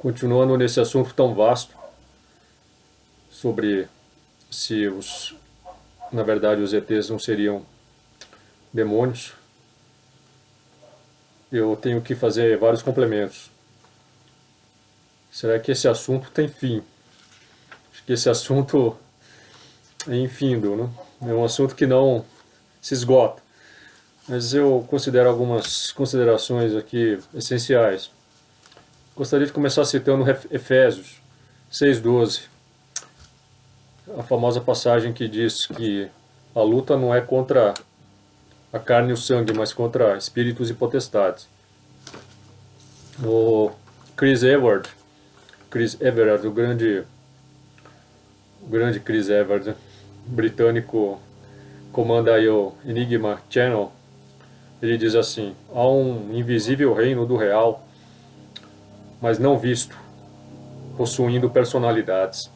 Continuando nesse assunto tão vasto sobre se na verdade os ETs não seriam demônios, eu tenho que fazer vários complementos. Será que esse assunto tem fim? Acho que esse assunto é infindo, né? É um assunto que não se esgota. Mas eu considero algumas considerações aqui essenciais. Gostaria de começar citando Efésios 6,12, a famosa passagem que diz que a luta não é contra a carne e o sangue, mas contra espíritos e potestades. O Chris Everard, o grande Chris Everard, britânico, comanda aí o Enigma Channel. Ele diz assim: há um invisível reino do real, mas não visto, possuindo personalidades.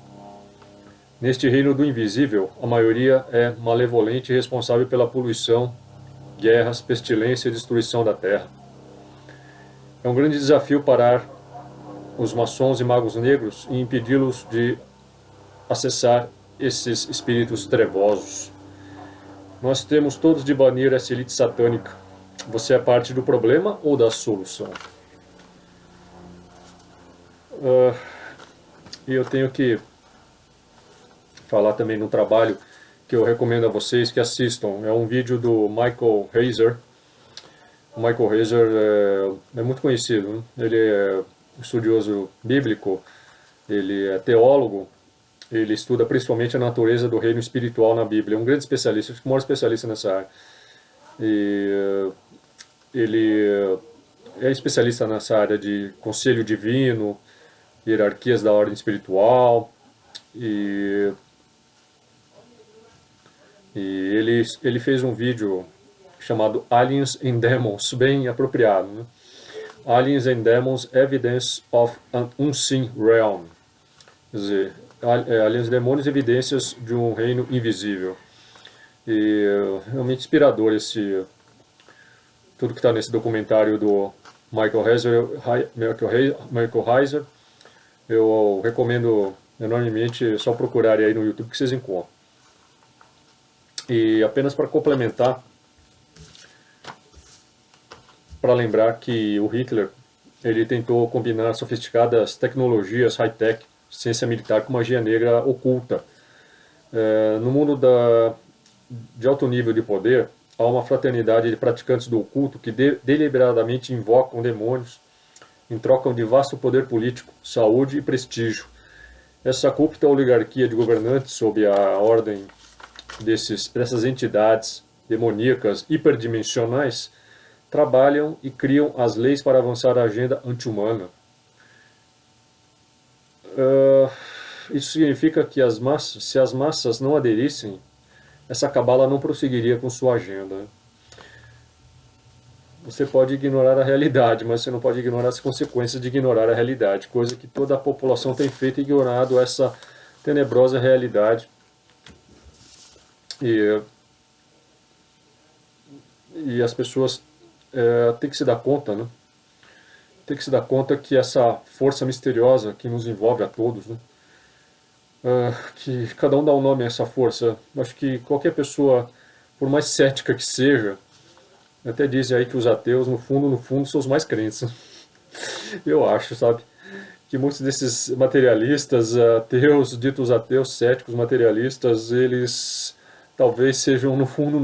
Neste reino do invisível, a maioria é malevolente e responsável pela poluição, guerras, pestilência e destruição da terra. É um grande desafio parar os maçons e magos negros e impedi-los de acessar esses espíritos trevosos. Nós temos todos de banir essa elite satânica. Você é parte do problema ou da solução? E eu tenho que falar também num trabalho que eu recomendo a vocês que assistam. É um vídeo do Michael Heiser. O Michael Heiser é muito conhecido, né? Ele é estudioso bíblico, ele é teólogo, ele estuda principalmente a natureza do reino espiritual na Bíblia. É um grande especialista, acho que o maior especialista nessa área. E ele é especialista nessa área de conselho divino, hierarquias da ordem espiritual, e, ele fez um vídeo chamado Aliens and Demons, bem apropriado, né? Aliens and Demons, Evidence of an Unseen Realm. Quer dizer, aliens e demônios, evidências de um reino invisível. E realmente inspirador tudo que está nesse documentário do Michael Heiser. Eu recomendo enormemente, só procurarem aí no YouTube que vocês encontram. E apenas para complementar, para lembrar que o Hitler ele tentou combinar sofisticadas tecnologias high-tech, ciência militar, com magia negra oculta. No mundo de alto nível de poder, há uma fraternidade de praticantes do oculto que deliberadamente invocam demônios em troca de vasto poder político, saúde e prestígio. Essa corrupta oligarquia de governantes sob a ordem dessas entidades demoníacas hiperdimensionais trabalham e criam as leis para avançar a agenda anti-humana. Isso significa que se as massas não aderissem, essa cabala não prosseguiria com sua agenda. Você pode ignorar a realidade, mas você não pode ignorar as consequências de ignorar a realidade, coisa que toda a população tem feito, ignorado essa tenebrosa realidade. E as pessoas têm que se dar conta, né? Tem que se dar conta que essa força misteriosa que nos envolve a todos, né? Que cada um dá um nome a essa força. Acho que qualquer pessoa, por mais cética que seja, até dizem aí que os ateus, no fundo, são os mais crentes. Eu acho, sabe? Que muitos desses materialistas, ateus, ditos ateus, céticos, materialistas, eles talvez sejam, no fundo,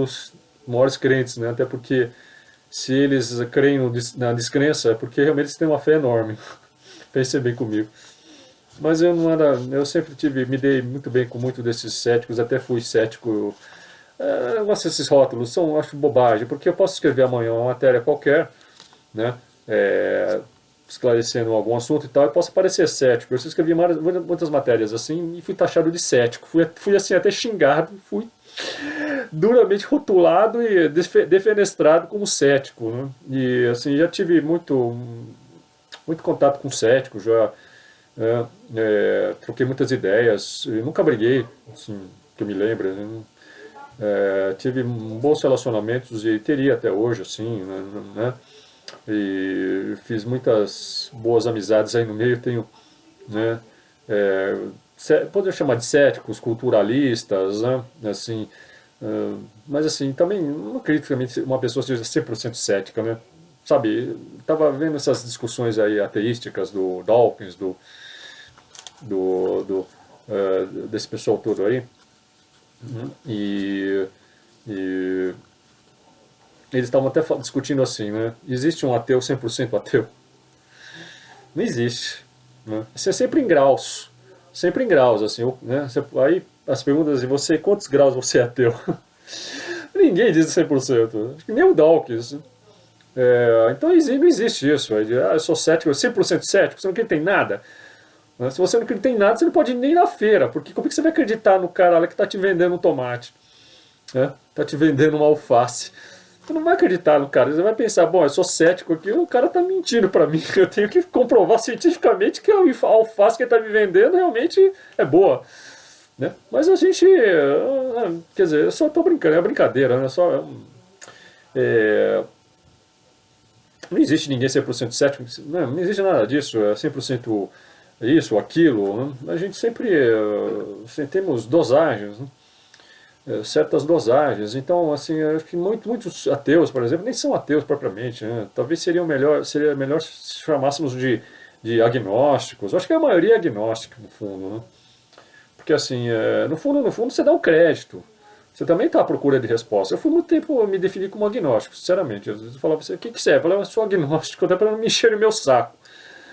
os maiores crentes, né? Até porque se eles creem na descrença, é porque realmente eles têm uma fé enorme. Pense bem comigo. Mas eu sempre me dei muito bem com muitos desses céticos, até fui cético. Eu gosto desses rótulos, acho bobagem, porque eu posso escrever amanhã uma matéria qualquer, né, esclarecendo algum assunto e tal, e posso parecer cético. Eu escrevi muitas matérias assim e fui taxado de cético, fui assim até xingado, fui duramente rotulado e defenestrado como cético, né? E assim, já tive muito contato com céticos, já troquei muitas ideias, e nunca briguei, assim, que eu me lembro, né? Tive bons relacionamentos e teria até hoje, assim, né? e fiz muitas boas amizades aí no meio, tenho, né, poderia chamar de céticos, culturalistas, né, assim, mas assim, também não acredito que uma pessoa seja 100% cética, né, sabe, estava vendo essas discussões aí ateísticas do Dawkins, desse pessoal todo aí, e, e eles estavam até discutindo assim, né, existe um ateu 100% ateu? Não existe. Né? Isso é sempre em graus, assim, né? Aí as perguntas de você, quantos graus você é ateu? Ninguém diz 100%. Acho que nem o Dawkins. Então não existe isso. Eu sou cético, 100% cético, você não acredita em nada. Né? Se você não acredita em nada, você não pode ir nem na feira, porque como é que você vai acreditar no cara lá que está te vendendo um tomate? Né? Tá te vendendo uma alface? Você não vai acreditar no cara, você vai pensar, bom, eu sou cético aqui, o cara tá mentindo para mim, eu tenho que comprovar cientificamente que a alface que ele tá me vendendo realmente é boa. Né? Mas a gente, quer dizer, eu só tô brincando, é brincadeira, né? É, não existe ninguém 100% cético, não existe nada disso, é 100% isso, aquilo. Né? A gente sempre temos dosagens, né? Certas dosagens. Então, assim, eu acho que muitos ateus, por exemplo, nem são ateus propriamente, né? Talvez seria melhor se chamássemos de agnósticos. Eu acho que a maioria é agnóstica, no fundo, né? Porque, assim, no fundo, você dá um crédito. Você também está à procura de resposta. Eu fui muito tempo me definir como agnóstico, sinceramente. Eu falava assim, o que você é? Eu falava, eu sou agnóstico, até para não me encher o meu saco.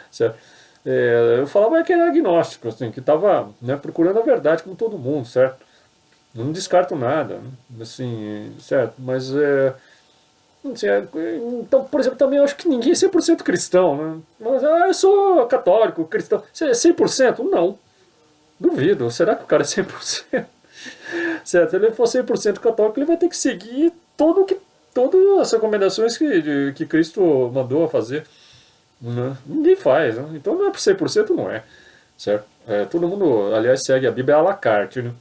Certo? Eu falava que era agnóstico, assim, que estava, né, procurando a verdade como todo mundo, certo? Não descarto nada, né? Assim, certo? Mas assim, então, por exemplo, também eu acho que ninguém é 100% cristão, né? Mas, eu sou católico, cristão. Você é 100%? Não. Duvido. Será que o cara é 100%? Certo? Se ele for 100% católico, ele vai ter que seguir todas as recomendações que Cristo mandou a fazer. Né? Ninguém faz, né? Então não é por 100%, não é. Certo? Todo mundo, aliás, segue a Bíblia à la carte, né?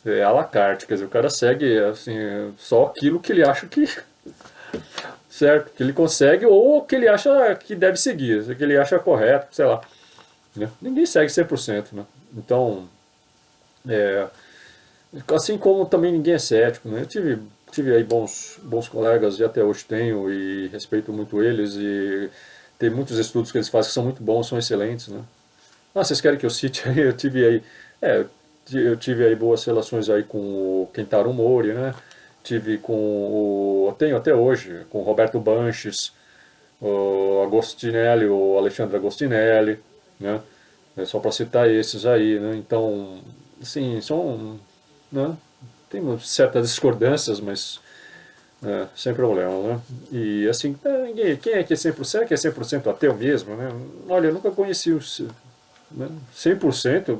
É à la carte, quer dizer, o cara segue assim, só aquilo que ele acha que certo, que ele consegue ou que ele acha que deve seguir, que ele acha correto, sei lá. Né? Ninguém segue 100%, né? Então, é, assim como também ninguém é cético, né? Tive aí bons colegas e até hoje tenho e respeito muito eles e tem muitos estudos que eles fazem que são muito bons, são excelentes, né? Ah, vocês querem que eu cite aí? É, eu tive aí boas relações aí com o Kentaro Mori, né? Tive com tenho até hoje, com o Roberto Banches, o Agostinelli, o Alexandre Agostinelli, né? Só para citar esses aí, né? Então, assim, né? Tem certas discordâncias, mas sem problema, né? E assim, quem é que é 100%? Será que é 100% ateu mesmo, né? Olha, eu nunca conheci os, né? 100%.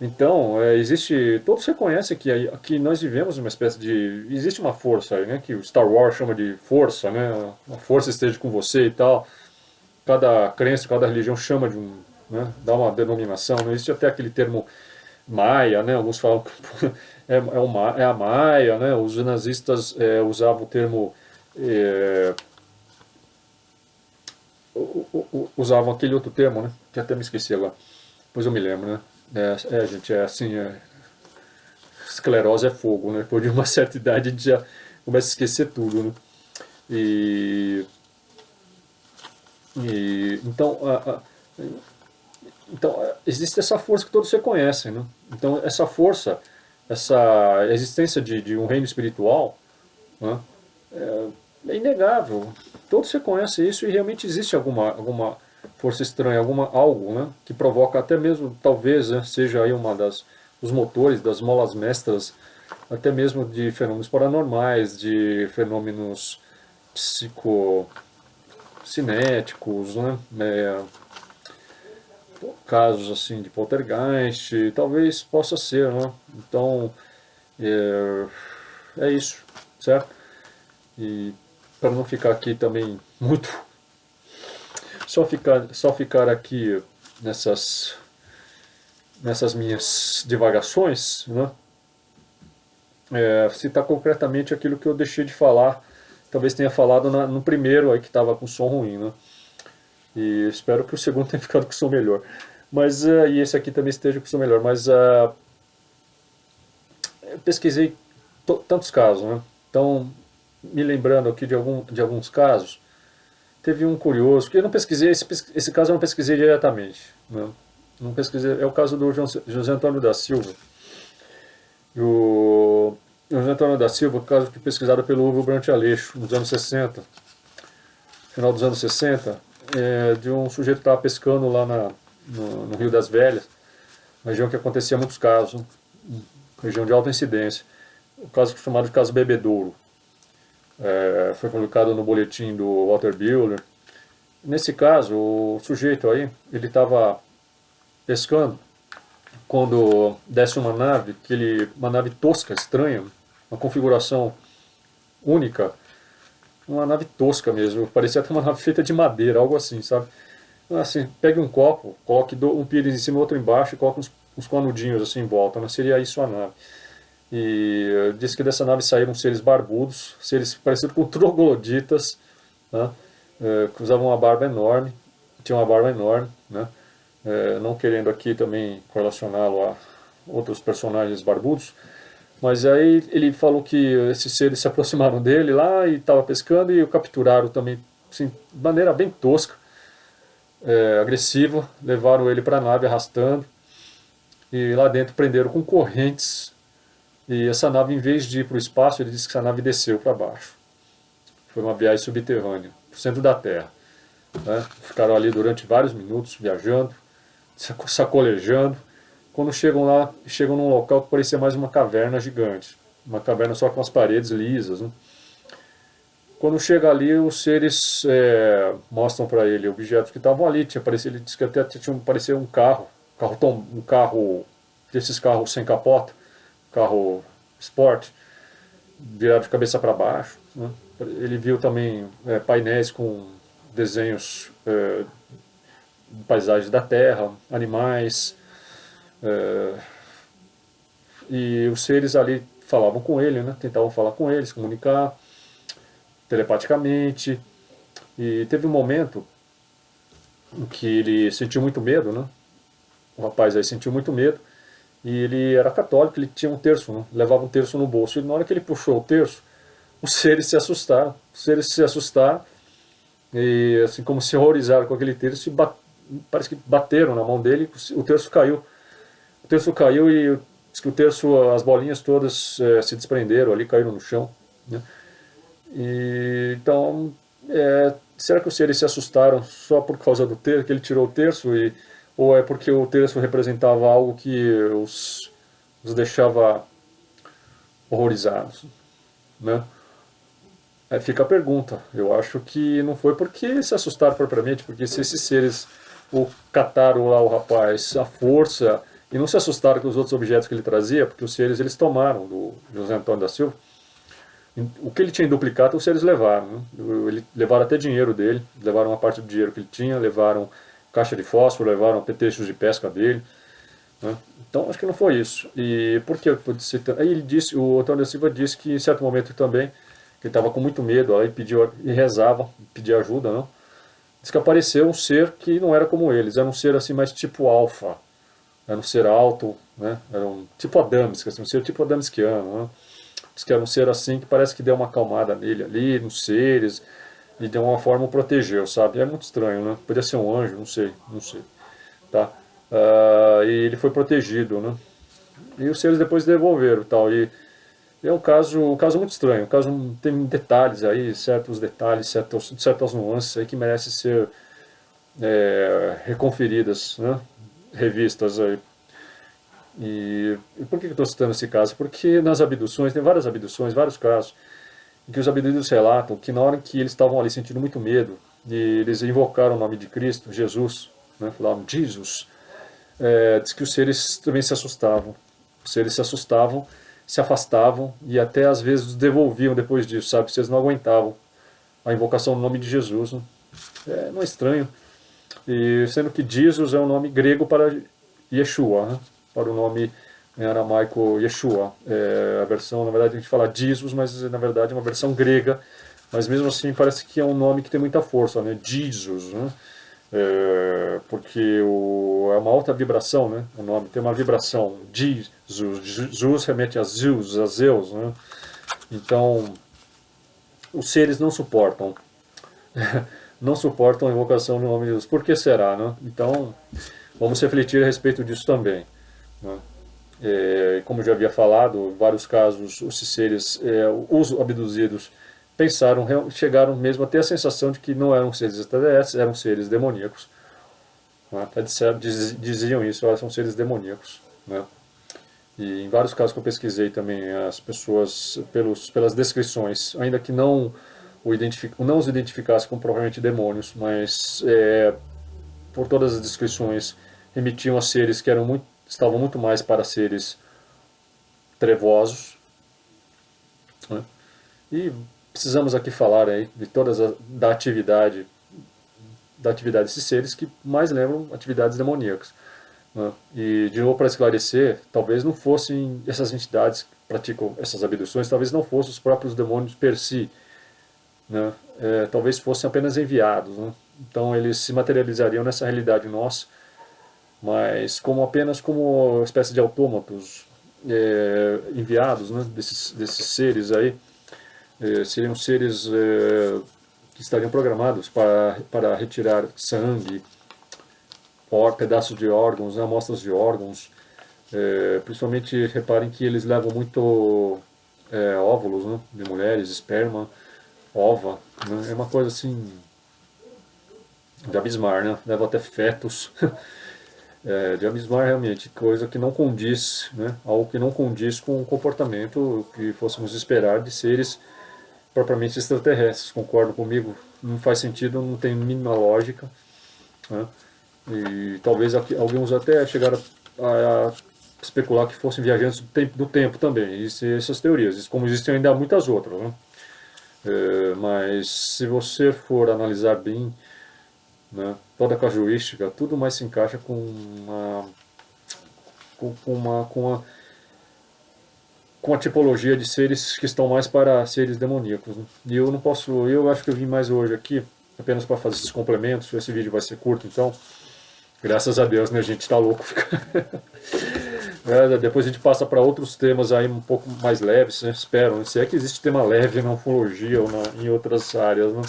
Então, todos reconhecem que nós vivemos uma espécie de, existe uma força aí, né, que o Star Wars chama de força, né, a força esteja com você e tal, cada crença, cada religião chama de dá uma denominação, né, existe até aquele termo Maia, né, alguns falam que é a Maia, né, os nazistas usavam o termo, é, usavam aquele outro termo, né, que até me esqueci agora, depois eu me lembro, né, gente, é assim, esclerose é fogo, né? Depois de uma certa idade a gente já começa a esquecer tudo, né? E, então, existe essa força que todos reconhecem, né? Então essa força, essa existência de um reino espiritual, né? É inegável. Todos reconhecem isso e realmente existe alguma força estranha, algo, né? Que provoca até mesmo, talvez, né, seja aí os motores das molas mestras até mesmo de fenômenos paranormais, de fenômenos psicocinéticos, né? Casos assim de poltergeist, talvez possa ser, né? Então, é, é isso, certo? E para não ficar aqui também muito, só ficar aqui nessas minhas divagações, né? Citar concretamente aquilo que eu deixei de falar talvez tenha falado no primeiro aí que estava com som ruim, né? E espero que o segundo tenha ficado com som melhor. Mas, e esse aqui também esteja com som melhor. Mas eu pesquisei tantos casos, né? Então, me lembrando aqui de alguns casos, teve um curioso, que eu não pesquisei, esse caso eu não pesquisei diretamente, né? Não pesquisei, é o caso do José Antônio da Silva. O José Antônio da Silva, caso que pesquisado pelo Hugo Brant Aleixo, nos anos 60, final dos anos 60, de um sujeito que estava pescando lá no Rio das Velhas, região que acontecia muitos casos, região de alta incidência, o caso chamado de caso Bebedouro. Foi publicado no boletim do Walter Buehler. Nesse caso, o sujeito aí, ele estava pescando quando desce uma nave, uma nave tosca, estranha, uma configuração única, uma nave tosca mesmo, parecia até uma nave feita de madeira, algo assim, sabe? Assim, pegue um copo, coloque um pires em cima e outro embaixo e coloque uns canudinhos assim em volta, não seria isso a nave. E disse que dessa nave saíram seres barbudos, seres parecidos com trogloditas, né? Que usavam uma barba enorme, tinham uma barba enorme, né? Não querendo aqui também relacioná-lo a outros personagens barbudos, mas aí ele falou que esses seres se aproximaram dele lá e estava pescando e o capturaram também, assim, de maneira bem tosca, agressiva, levaram ele para a nave arrastando e lá dentro prenderam com correntes e essa nave, em vez de ir para o espaço, ele disse que essa nave desceu para baixo. Foi uma viagem subterrânea, para o centro da Terra, né? Ficaram ali durante vários minutos viajando, sacolejando. Quando chegam lá, chegam num local que parecia mais uma caverna gigante, uma caverna só com as paredes lisas, né? Quando chega ali, os seres mostram para ele objetos que estavam ali. Ele disse que até tinha parecido um carro desses carros sem capota, carro sport, virado de cabeça para baixo, né? Ele viu também painéis com desenhos de paisagens da terra, animais, e os seres ali falavam com ele, né? Tentavam falar com ele, se comunicar telepaticamente. E teve um momento em que ele sentiu muito medo, né? O rapaz aí sentiu muito medo, e ele era católico, ele tinha um terço, né? Levava um terço no bolso, e na hora que ele puxou o terço, os seres se assustaram. Os seres se assustaram, e assim como se horrorizaram com aquele terço, e parece que bateram na mão dele, o terço caiu. O terço caiu e diz que o terço, as bolinhas todas se desprenderam ali, caíram no chão, né? E, então, será que os seres se assustaram só por causa do terço, que ele tirou o terço, ou é porque o terço representava algo que os deixava horrorizados, né? Aí fica a pergunta. Eu acho que não foi porque se assustaram propriamente, porque se esses seres o cataram lá o rapaz à força e não se assustaram com os outros objetos que ele trazia, porque os seres eles tomaram do José Antônio da Silva. O que ele tinha em duplicata, os seres levaram, né? Levaram até dinheiro dele, levaram uma parte do dinheiro que ele tinha, levaram caixa de fósforo, levaram apetrechos de pesca dele, né? Então acho que não foi isso. E por que pode ser? Aí ele disse, o Antônio da Silva disse que em certo momento também, que ele estava com muito medo, aí pediu e rezava, pedia ajuda, não? Diz que apareceu um ser que não era como eles, era um ser assim mais tipo alfa, era um ser alto, né? Era um tipo Adamski, assim, um ser tipo adamskiano, né? Diz que era um ser assim que parece que deu uma acalmada nele ali, nos seres, e de uma forma o protegeu, sabe? É muito estranho, né? Podia ser um anjo, não sei, não sei, tá? E ele foi protegido, né? E os seres depois devolveram, tal. E é um caso muito estranho. Um caso tem detalhes aí, certos detalhes, certas nuances aí que merecem ser reconferidas, né? Revistas aí. E por que eu estou citando esse caso? Porque nas abduções, tem várias abduções, vários casos, em que os abduzidos relatam que na hora que eles estavam ali sentindo muito medo, e eles invocaram o nome de Cristo, Jesus, né? Falavam Jesus, diz que os seres também se assustavam. Os seres se assustavam, se afastavam e até às vezes os devolviam depois disso, sabe? Vocês não aguentavam a invocação no nome de Jesus, né? Não é estranho. E sendo que Jesus é um nome grego para Yeshua, né? Para o nome em aramaico Yeshua. A versão, na verdade, a gente fala Jesus, mas na verdade é uma versão grega mas mesmo assim parece que é um nome que tem muita força, né? Jesus, né? Porque é uma alta vibração, né? O nome tem uma vibração. Jesus, Jesus remete a Zeus, né? Então, os seres não suportam, não suportam a invocação no nome de Jesus. Por que será, né? Então, vamos refletir a respeito disso também, né? Como eu já havia falado, em vários casos, os seres, os abduzidos, chegaram mesmo a ter a sensação de que não eram seres extraterrestres, eram seres demoníacos. Né? Até diziam isso, são seres demoníacos. Né? E em vários casos que eu pesquisei também, as pessoas, pelas descrições, ainda que não os identificasse como provavelmente demônios, mas por todas as descrições remetiam a seres que estavam muito mais para seres trevosos. Né? E precisamos aqui falar aí de da atividade desses seres que mais lembram atividades demoníacas. Né? E, de novo, para esclarecer, talvez não fossem essas entidades que praticam essas abduções, talvez não fossem os próprios demônios per si, né? Talvez fossem apenas enviados. Né? Então eles se materializariam nessa realidade nossa, mas apenas como uma espécie de autômatos enviados, né? desses seres aí. Seriam seres que estariam programados para retirar sangue, pedaços de órgãos, né, amostras de órgãos. Principalmente, reparem que eles levam muito óvulos, né, de mulheres, esperma, ova. Né, é uma coisa assim de abismar, né? Leva até fetos. De abismar realmente, coisa que não condiz, né? Algo que não condiz com o comportamento que fôssemos esperar de seres propriamente extraterrestres. Concordam comigo? Não faz sentido, não tem mínima lógica. Né? E talvez alguns até chegaram a especular que fossem viajantes do tempo também. Existem essas teorias, como existem ainda muitas outras. Né? Mas se você for analisar bem, né, toda a casuística, tudo mais se encaixa com a tipologia de seres que estão mais para seres demoníacos. Né? E eu acho que eu vim mais hoje aqui, apenas para fazer esses complementos. Esse vídeo vai ser curto, então, graças a Deus, né, a gente tá louco. Depois a gente passa para outros temas aí um pouco mais leves, né? Espero, né? Se é que existe tema leve na ufologia ou em outras áreas, né?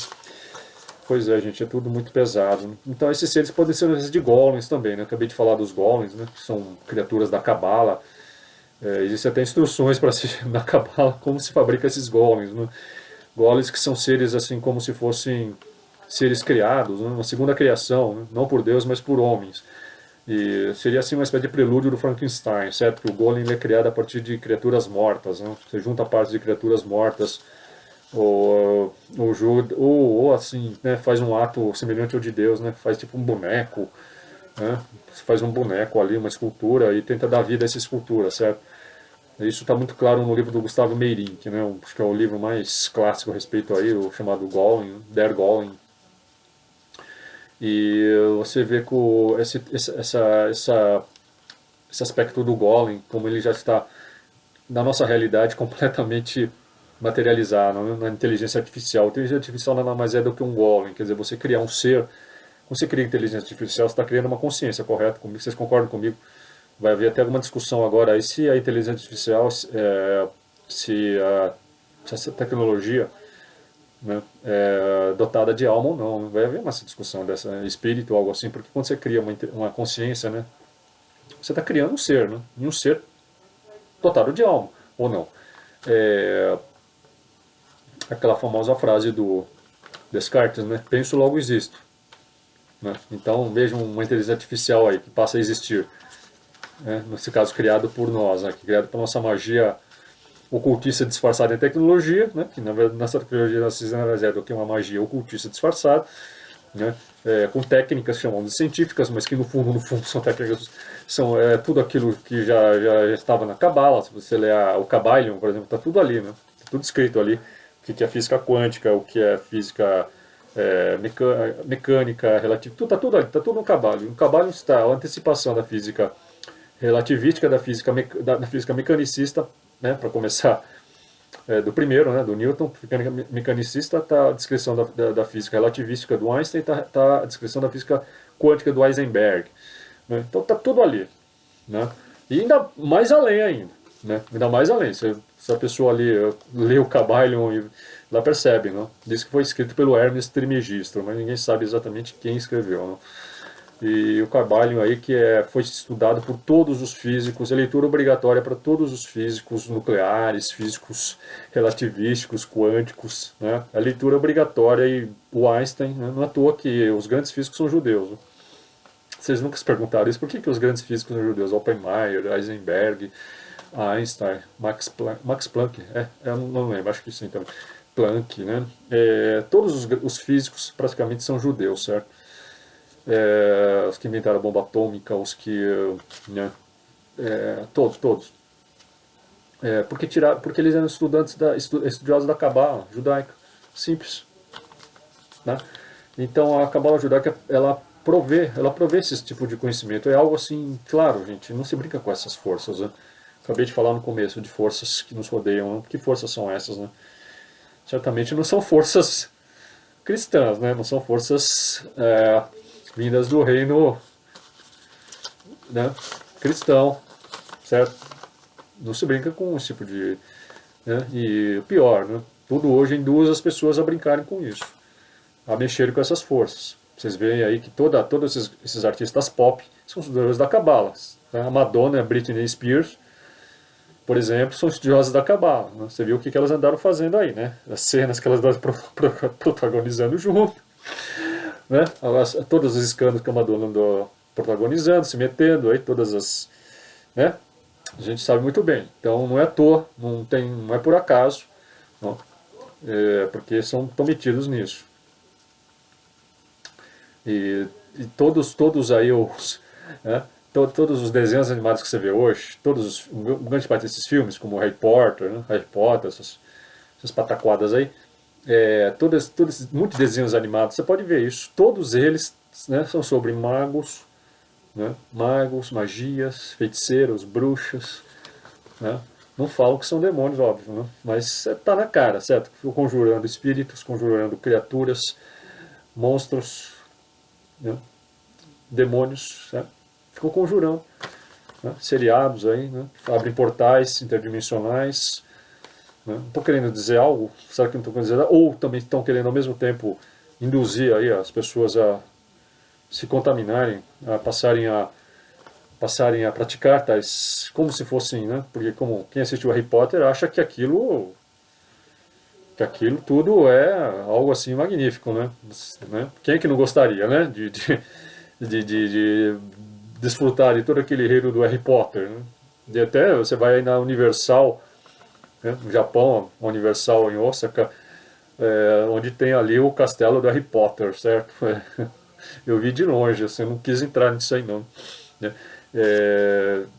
Pois é, gente, é tudo muito pesado. Né? Então esses seres podem ser de golems também, né? Acabei de falar dos golems, né? Que são criaturas da Cabala. Existem até instruções para na Cabala como se fabrica esses golems. Né? Golems que são seres assim como se fossem seres criados, né? Uma segunda criação, né? Não por Deus, mas por homens. E seria assim uma espécie de prelúdio do Frankenstein, certo? Que o golem é criado a partir de criaturas mortas. Né? Você junta partes de criaturas mortas ou assim, né? Faz um ato semelhante ao de Deus, né? Faz tipo um boneco. Né? Você faz um boneco ali, uma escultura, e tenta dar vida a essa escultura, certo? Isso está muito claro no livro do Gustavo Meirink, né? Acho que é o livro mais clássico a respeito aí, o chamado Golem, Der Golem. E você vê que esse aspecto do Golem, como ele já está na nossa realidade completamente materializado, né? Na inteligência artificial. A inteligência artificial nada mais é do que um Golem, quer dizer, você criar um ser. Quando você cria inteligência artificial, você está criando uma consciência, correto? Vocês concordam comigo? Vai haver até alguma discussão agora aí se a inteligência artificial, se essa tecnologia, né, dotada de alma ou não. Vai haver uma discussão dessa espírito ou algo assim, porque quando você cria uma consciência, né, você está criando um ser, né, e um ser dotado de alma, ou não. Aquela famosa frase do Descartes, né, penso logo existo. Né? Então vejam uma inteligência artificial aí que passa a existir. Nesse caso criado por nós, né, criado por nossa magia ocultista disfarçada em tecnologia, né, que na verdade nessa tecnologia nós é do que uma magia ocultista disfarçada, né, com técnicas chamamos de científicas, mas que no fundo são técnicas, são tudo aquilo que já estava na Cabala. Se você ler o Kabbalion, por exemplo, está tudo ali, né, tá tudo escrito ali, o que é física quântica, o que é física mecânica relativa, está tudo ali, está tudo no Kabbalion. No Kabbalion está a antecipação da física relativística, da física mecanicista, né, para começar, do primeiro, né, do Newton, mecanicista, está a descrição da física relativística do Einstein, está a descrição da física quântica do Heisenberg. Né? Então está tudo ali. Né? E ainda mais além ainda. Né? Ainda mais além. Se a pessoa ali lê o Kybalion e lá percebe. Né? Diz que foi escrito pelo Hermes Trismegisto, mas ninguém sabe exatamente quem escreveu. Né? E o Kybalion aí que foi estudado por todos os físicos, é leitura obrigatória para todos os físicos nucleares, físicos relativísticos, quânticos, né? A leitura obrigatória, e o Einstein, né? Não é à toa que os grandes físicos são judeus. Né? Vocês nunca se perguntaram isso? Por que os grandes físicos são judeus? Oppenheimer, Heisenberg, Einstein, Max Planck, eu não lembro, acho que sim também. Planck, né? Todos os físicos praticamente são judeus, certo? Os que inventaram a bomba atômica, os que... Né, todos. Porque eles eram estudiosos da Cabala judaica. Simples. Né? Então a Cabala judaica, ela provê esse tipo de conhecimento. É algo assim, claro, gente, não se brinca com essas forças. Né? Acabei de falar no começo de forças que nos rodeiam. Né? Que forças são essas? Né? Certamente não são forças cristãs, né? Não são forças vindas do reino, né, cristão, certo? Não se brinca com esse tipo de... Né? E o pior, né? Tudo hoje induz as pessoas a brincarem com isso, a mexerem com essas forças. Vocês veem aí que todos esses artistas pop são estudiosos da Cabala. Né? A Madonna, a Britney Spears, por exemplo, são estudiosas da Cabala. Né? Você viu o que elas andaram fazendo aí, né? As cenas que elas andaram protagonizando junto. Né? Todos os escândalos que a Madonna andou protagonizando, se metendo, aí todas as... Né? A gente sabe muito bem. Então não é à toa, não é por acaso, não, porque estão metidos nisso. E todos aí né? Todos os desenhos animados que você vê hoje, grande parte desses filmes, como Harry Potter, né? Essas pataquadas aí, muitos desenhos animados, você pode ver isso, todos eles, né, são sobre magos, né, magias, feiticeiros, bruxas, né, não falo que são demônios, óbvio, né, mas está na cara, certo? Ficam conjurando espíritos, conjurando criaturas, monstros, né, demônios, né, ficam conjurando, né, seriados aí, né, abrem portais interdimensionais. Não estou querendo dizer algo, será que não estou querendo dizer nada? Ou também estão querendo ao mesmo tempo induzir aí as pessoas a se contaminarem, a passarem a praticar tais, como se fossem, né? Porque como quem assistiu Harry Potter acha que aquilo tudo é algo assim magnífico, né? Quem é que não gostaria, né? De desfrutar de todo aquele reino do Harry Potter, né? E até você vai aí na Universal, né, no Japão, a Universal em Osaka, onde tem ali o castelo do Harry Potter, certo? Eu vi de longe, assim, eu não quis entrar nisso aí não. Né?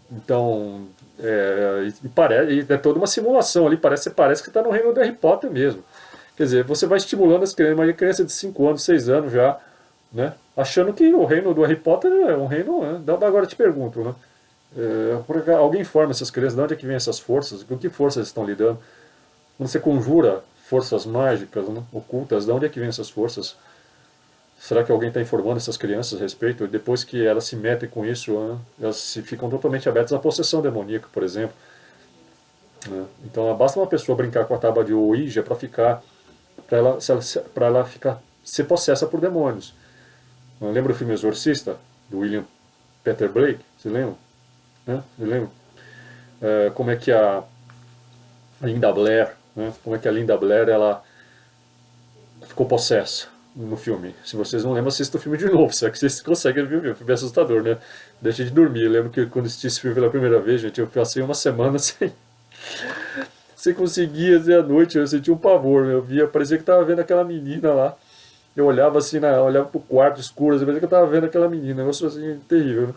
Então, e é toda uma simulação ali, parece que está no reino do Harry Potter mesmo. Quer dizer, você vai estimulando as crianças, uma criança de 5 anos, 6 anos já, né, achando que o reino do Harry Potter é um reino... Né? Agora eu te pergunto, né? Alguém informa essas crianças de onde é que vem essas forças, com que forças estão lidando. Quando você conjura forças mágicas, né, ocultas, de onde é que vem essas forças? Será que alguém está informando essas crianças a respeito? E depois que elas se metem com isso, né, elas ficam totalmente abertas à possessão demoníaca, por exemplo. Né? Então basta uma pessoa brincar com a tábua de Ouija para ela ser possessa por demônios. Lembra o filme Exorcista, do William Peter Blake? Você lembra? Né? Eu lembro como é que a Linda Blair, né? Como é que a Linda Blair ela ficou possessa no filme. Se vocês não lembram, assistam o filme de novo, será que vocês conseguem ver o filme? É assustador, né? Deixa de dormir. Eu lembro que quando assisti esse filme pela primeira vez, gente, eu passei uma semana sem conseguir ver à noite, eu senti um pavor, eu via, parecia que estava vendo aquela menina lá. Eu olhava assim, olhava pro quarto escuro, parecia que eu estava vendo aquela menina, um negócio assim terrível, né?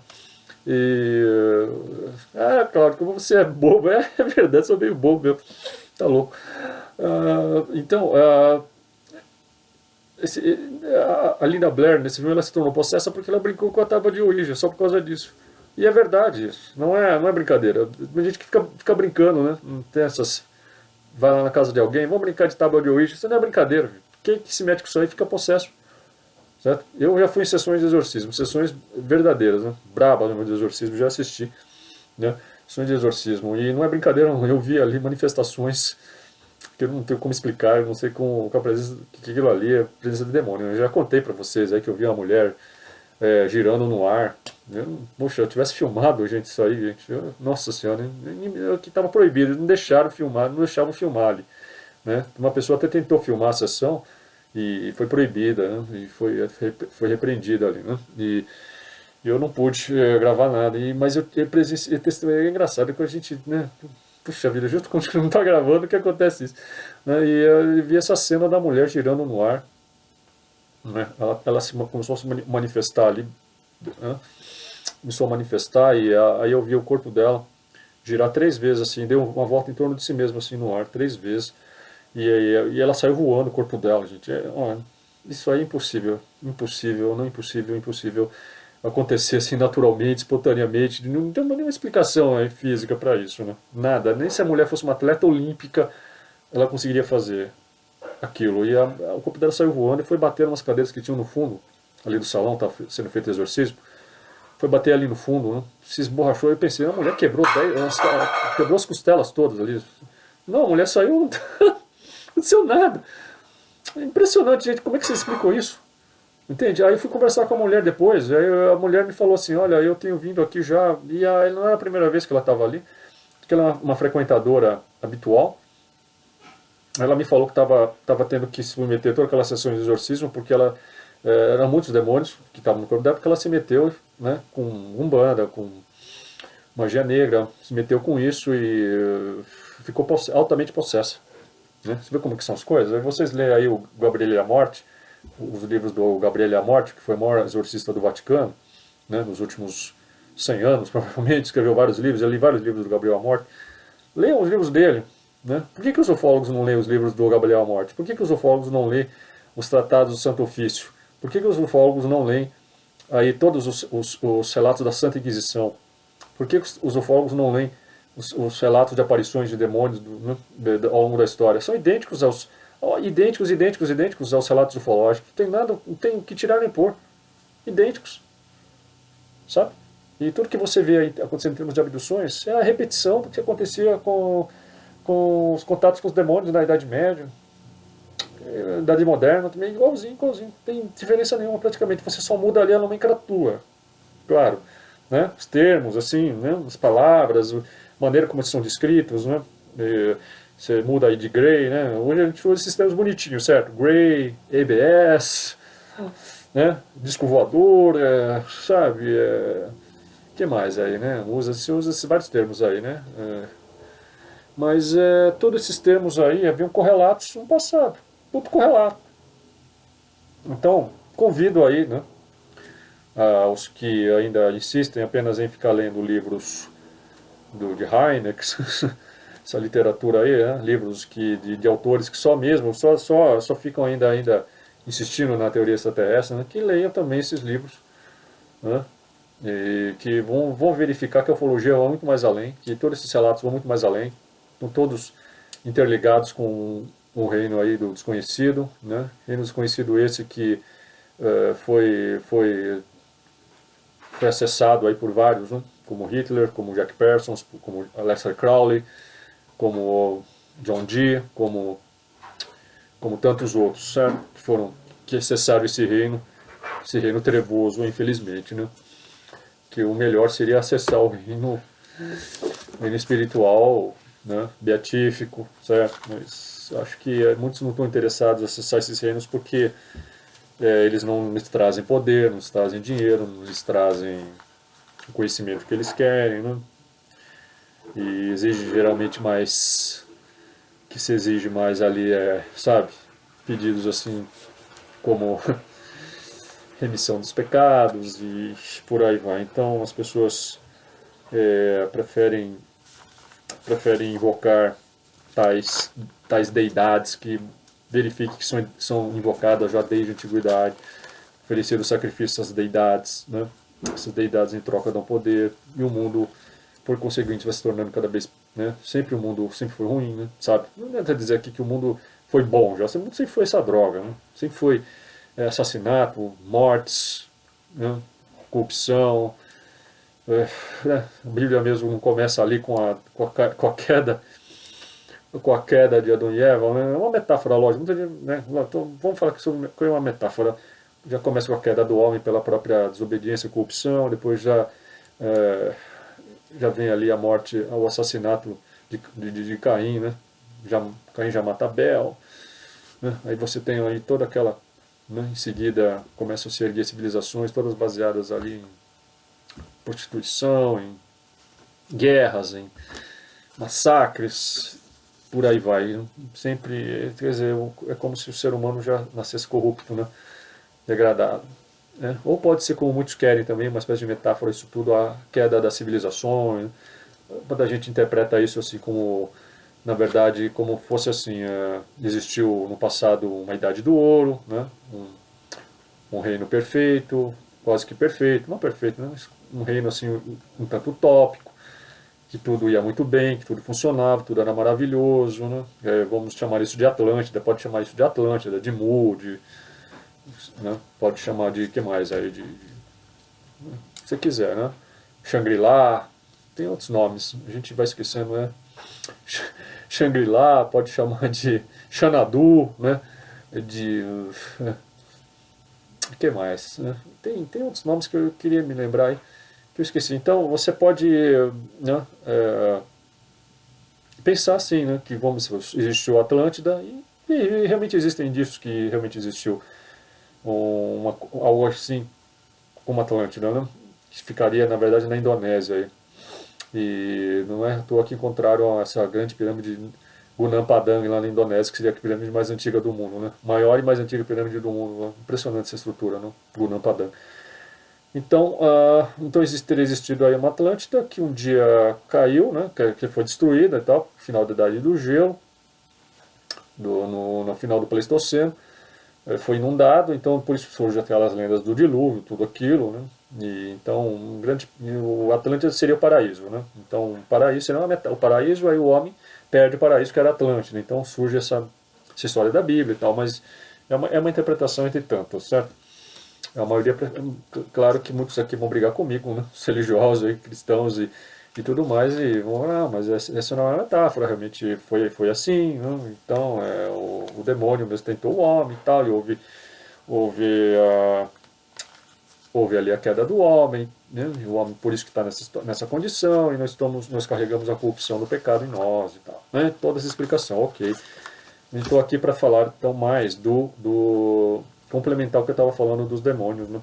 Claro, como você é bobo, é verdade, sou meio bobo mesmo, tá louco. Então, a Linda Blair, nesse filme, ela se tornou possessa porque ela brincou com a tábua de Ouija, só por causa disso. E é verdade isso, não é brincadeira. Tem gente que fica brincando, né? Não tem essas vai lá na casa de alguém, vamos brincar de tábua de Ouija, isso não é brincadeira, viu? Quem que se mete com isso aí fica possesso. Certo? Eu já fui em sessões de exorcismo, sessões verdadeiras, né? Braba de exorcismo, já assisti, né? Sessões de exorcismo, e não é brincadeira, não. Eu vi ali manifestações que eu não tenho como explicar, eu não sei com a presença, que aquilo ali é presença de demônio. Eu já contei pra vocês aí que eu vi uma mulher girando no ar. Poxa, eu tivesse filmado, gente, isso aí, gente. Nossa senhora, que estava proibido, eles não deixaram filmar, não deixavam filmar ali. Né? Uma pessoa até tentou filmar a sessão e foi proibida, né? E foi repreendida ali. Né? E eu não pude gravar nada, mas eu presenciei, é engraçado que a gente, né? Puxa vida, justo quando não está gravando que acontece isso. Né? E eu vi essa cena da mulher girando no ar, né? Ela começou a se manifestar ali, né? Começou a manifestar e aí eu vi o corpo dela girar 3 vezes assim, deu uma volta em torno de si mesma assim no ar, 3 vezes. E ela saiu voando o corpo dela, gente. Ó, isso aí é impossível, impossível, não impossível, impossível acontecer assim naturalmente, espontaneamente. Não tem nenhuma explicação física para isso, né? Nada. Nem se a mulher fosse uma atleta olímpica, ela conseguiria fazer aquilo. E o corpo dela saiu voando e foi bater umas cadeiras que tinham no fundo, ali do salão, estava sendo feito exorcismo. Foi bater ali no fundo, né? Se esborrachou. Eu pensei, a mulher quebrou, quebrou as costelas todas ali. Não, a mulher saiu, não aconteceu nada. É impressionante, gente. Como é que você explicou isso? Entende? Aí eu fui conversar com a mulher depois. Aí a mulher me falou assim: olha, eu tenho vindo aqui já. E não era a primeira vez que ela estava ali, porque ela é uma frequentadora habitual. Ela me falou que estava tendo que se submeter a toda aquela sessão de exorcismo, porque eram muitos demônios que estavam no corpo dela, porque ela se meteu, né, com umbanda, com magia negra, se meteu com isso e ficou altamente possessa. Né? Você vê como que são as coisas? Aí vocês leem aí o Gabriele e a Morte, os livros do Gabriele e a Morte, que foi o maior exorcista do Vaticano, né, nos últimos 100 anos, provavelmente, escreveu vários livros, eu li vários livros do Gabriel Amorte. Leiam os livros dele. Né? Por que os ufólogos não leem os livros do Gabriel Amorte? Por que os ufólogos não leem os tratados do Santo Ofício? Por que os ufólogos não leem aí todos os relatos da Santa Inquisição? Por que os ufólogos não leem os relatos de aparições de demônios ao longo da história? São idênticos idênticos aos relatos ufológicos. Não tem nada, não tem o que tirar nem pôr. Idênticos. Sabe? E tudo que você vê aí acontecendo em termos de abduções é a repetição do que acontecia com os contatos com os demônios na Idade Média, na Idade Moderna, também igualzinho, igualzinho. Não tem diferença nenhuma praticamente. Você só muda ali a nomenclatura, claro. Né? Os termos, assim, né? As palavras, a maneira como eles são descritos, né? Você muda aí de Gray, né? Hoje a gente usa esses termos bonitinhos, certo? Gray, ABS, né? Disco voador, sabe? Que mais aí, né? Você usa esses vários termos aí, né? Mas todos esses termos aí haviam correlatos no passado. Tudo correlato. Então, convido aí, né? Aos que ainda insistem apenas em ficar lendo livros de Heineck, essa literatura aí, né? Livros de autores que só ficam ainda insistindo na teoria extraterrestre, né? Que leiam também esses livros, né? E que vão verificar que a ufologia vai muito mais além, que todos esses relatos vão muito mais além, estão todos interligados com o reino aí do desconhecido, né? Reino desconhecido esse que foi acessado aí por vários, né? Como Hitler, como Jack Parsons, como Aleister Crowley, como John Dee, como tantos outros, certo? Que acessaram esse reino trevoso, infelizmente, né? Que o melhor seria acessar o reino espiritual, né? Beatífico, certo? Mas acho que muitos não estão interessados em acessar esses reinos porque eles não lhes trazem poder, não lhes trazem dinheiro, não lhes trazem o conhecimento que eles querem, né? E exige geralmente mais, que se exige mais ali sabe, pedidos assim como remissão dos pecados e por aí vai. Então as pessoas preferem invocar tais deidades que verifique que são invocadas já desde a antiguidade, oferecer o sacrifício às deidades, né? Essas deidades em troca dão poder e o mundo, por conseguinte, vai se tornando cada vez né? Sempre o mundo sempre foi ruim, né? Sabe? Não adianta dizer aqui que o mundo foi bom, já o mundo sempre foi essa droga, né? Sempre foi assassinato, mortes, né? Corrupção. A Bíblia mesmo não começa ali com a queda de Adão e Eva, né? É uma metáfora, lógico. Muita gente, né? Então, vamos falar que isso é uma metáfora. Já começa com a queda do homem pela própria desobediência e corrupção, depois é, já vem ali a morte, o assassinato de Caim, né? Caim já mata Abel, né? Aí você tem aí toda aquela, né? Em seguida começam a se erguer civilizações, todas baseadas ali em prostituição, em guerras, em massacres, por aí vai. Sempre, quer dizer, é como se o ser humano já nascesse corrupto, né? Degradado. Né? Ou pode ser, como muitos querem também, uma espécie de metáfora, isso tudo, a queda das civilizações. Quando a gente interpreta isso assim como, na verdade, como fosse assim, existiu no passado uma idade do ouro, né? Um reino perfeito, quase que perfeito, não perfeito, né? Mas um reino assim um tanto utópico, que tudo ia muito bem, que tudo funcionava, tudo era maravilhoso, né? Vamos chamar isso de Atlântida, pode chamar isso de Atlântida, de Mu, né? Pode chamar de que mais aí, se você quiser, né? Shangri-La, tem outros nomes, a gente vai esquecendo, né? Shangri-La, pode chamar de Xanadu, né? De. O que mais? Né? Tem outros nomes que eu queria me lembrar aí, que eu esqueci. Então, você pode, né, pensar assim, né? Que vamos, existiu a Atlântida e realmente existem indícios que realmente existiu algo assim como a Atlântida, né? Que ficaria, na verdade, na Indonésia aí. E não é à toa que encontraram essa grande pirâmide Gunung Padang lá na Indonésia, que seria a pirâmide mais antiga do mundo, né? Maior e mais antiga pirâmide do mundo. Impressionante essa estrutura, né? Gunung Padang. Então, então teria existido aí uma Atlântida que um dia caiu, né? Que foi destruída e tal, final da Idade do Gelo, no final do Pleistoceno. Foi inundado, então por isso surgem aquelas lendas do dilúvio, tudo aquilo, né? E, então, o Atlântida seria o paraíso, né? Então, o paraíso seria o paraíso, aí o homem perde o paraíso, que era Atlântida. Então surge essa história da Bíblia e tal, mas é uma interpretação entre tantas, certo? A maioria, claro que muitos aqui vão brigar comigo, né? Os religiosos, aí, cristãos e tudo mais, e vão falar, mas essa não é uma metáfora, realmente foi assim, né? Então o demônio mesmo tentou o homem e tal, e houve, a, houve ali a queda do homem, né? E o homem por isso que está nessa condição, e nós carregamos a corrupção do pecado em nós e tal, né? Toda essa explicação, ok. Estou aqui para falar então mais complementar o que eu estava falando dos demônios, né?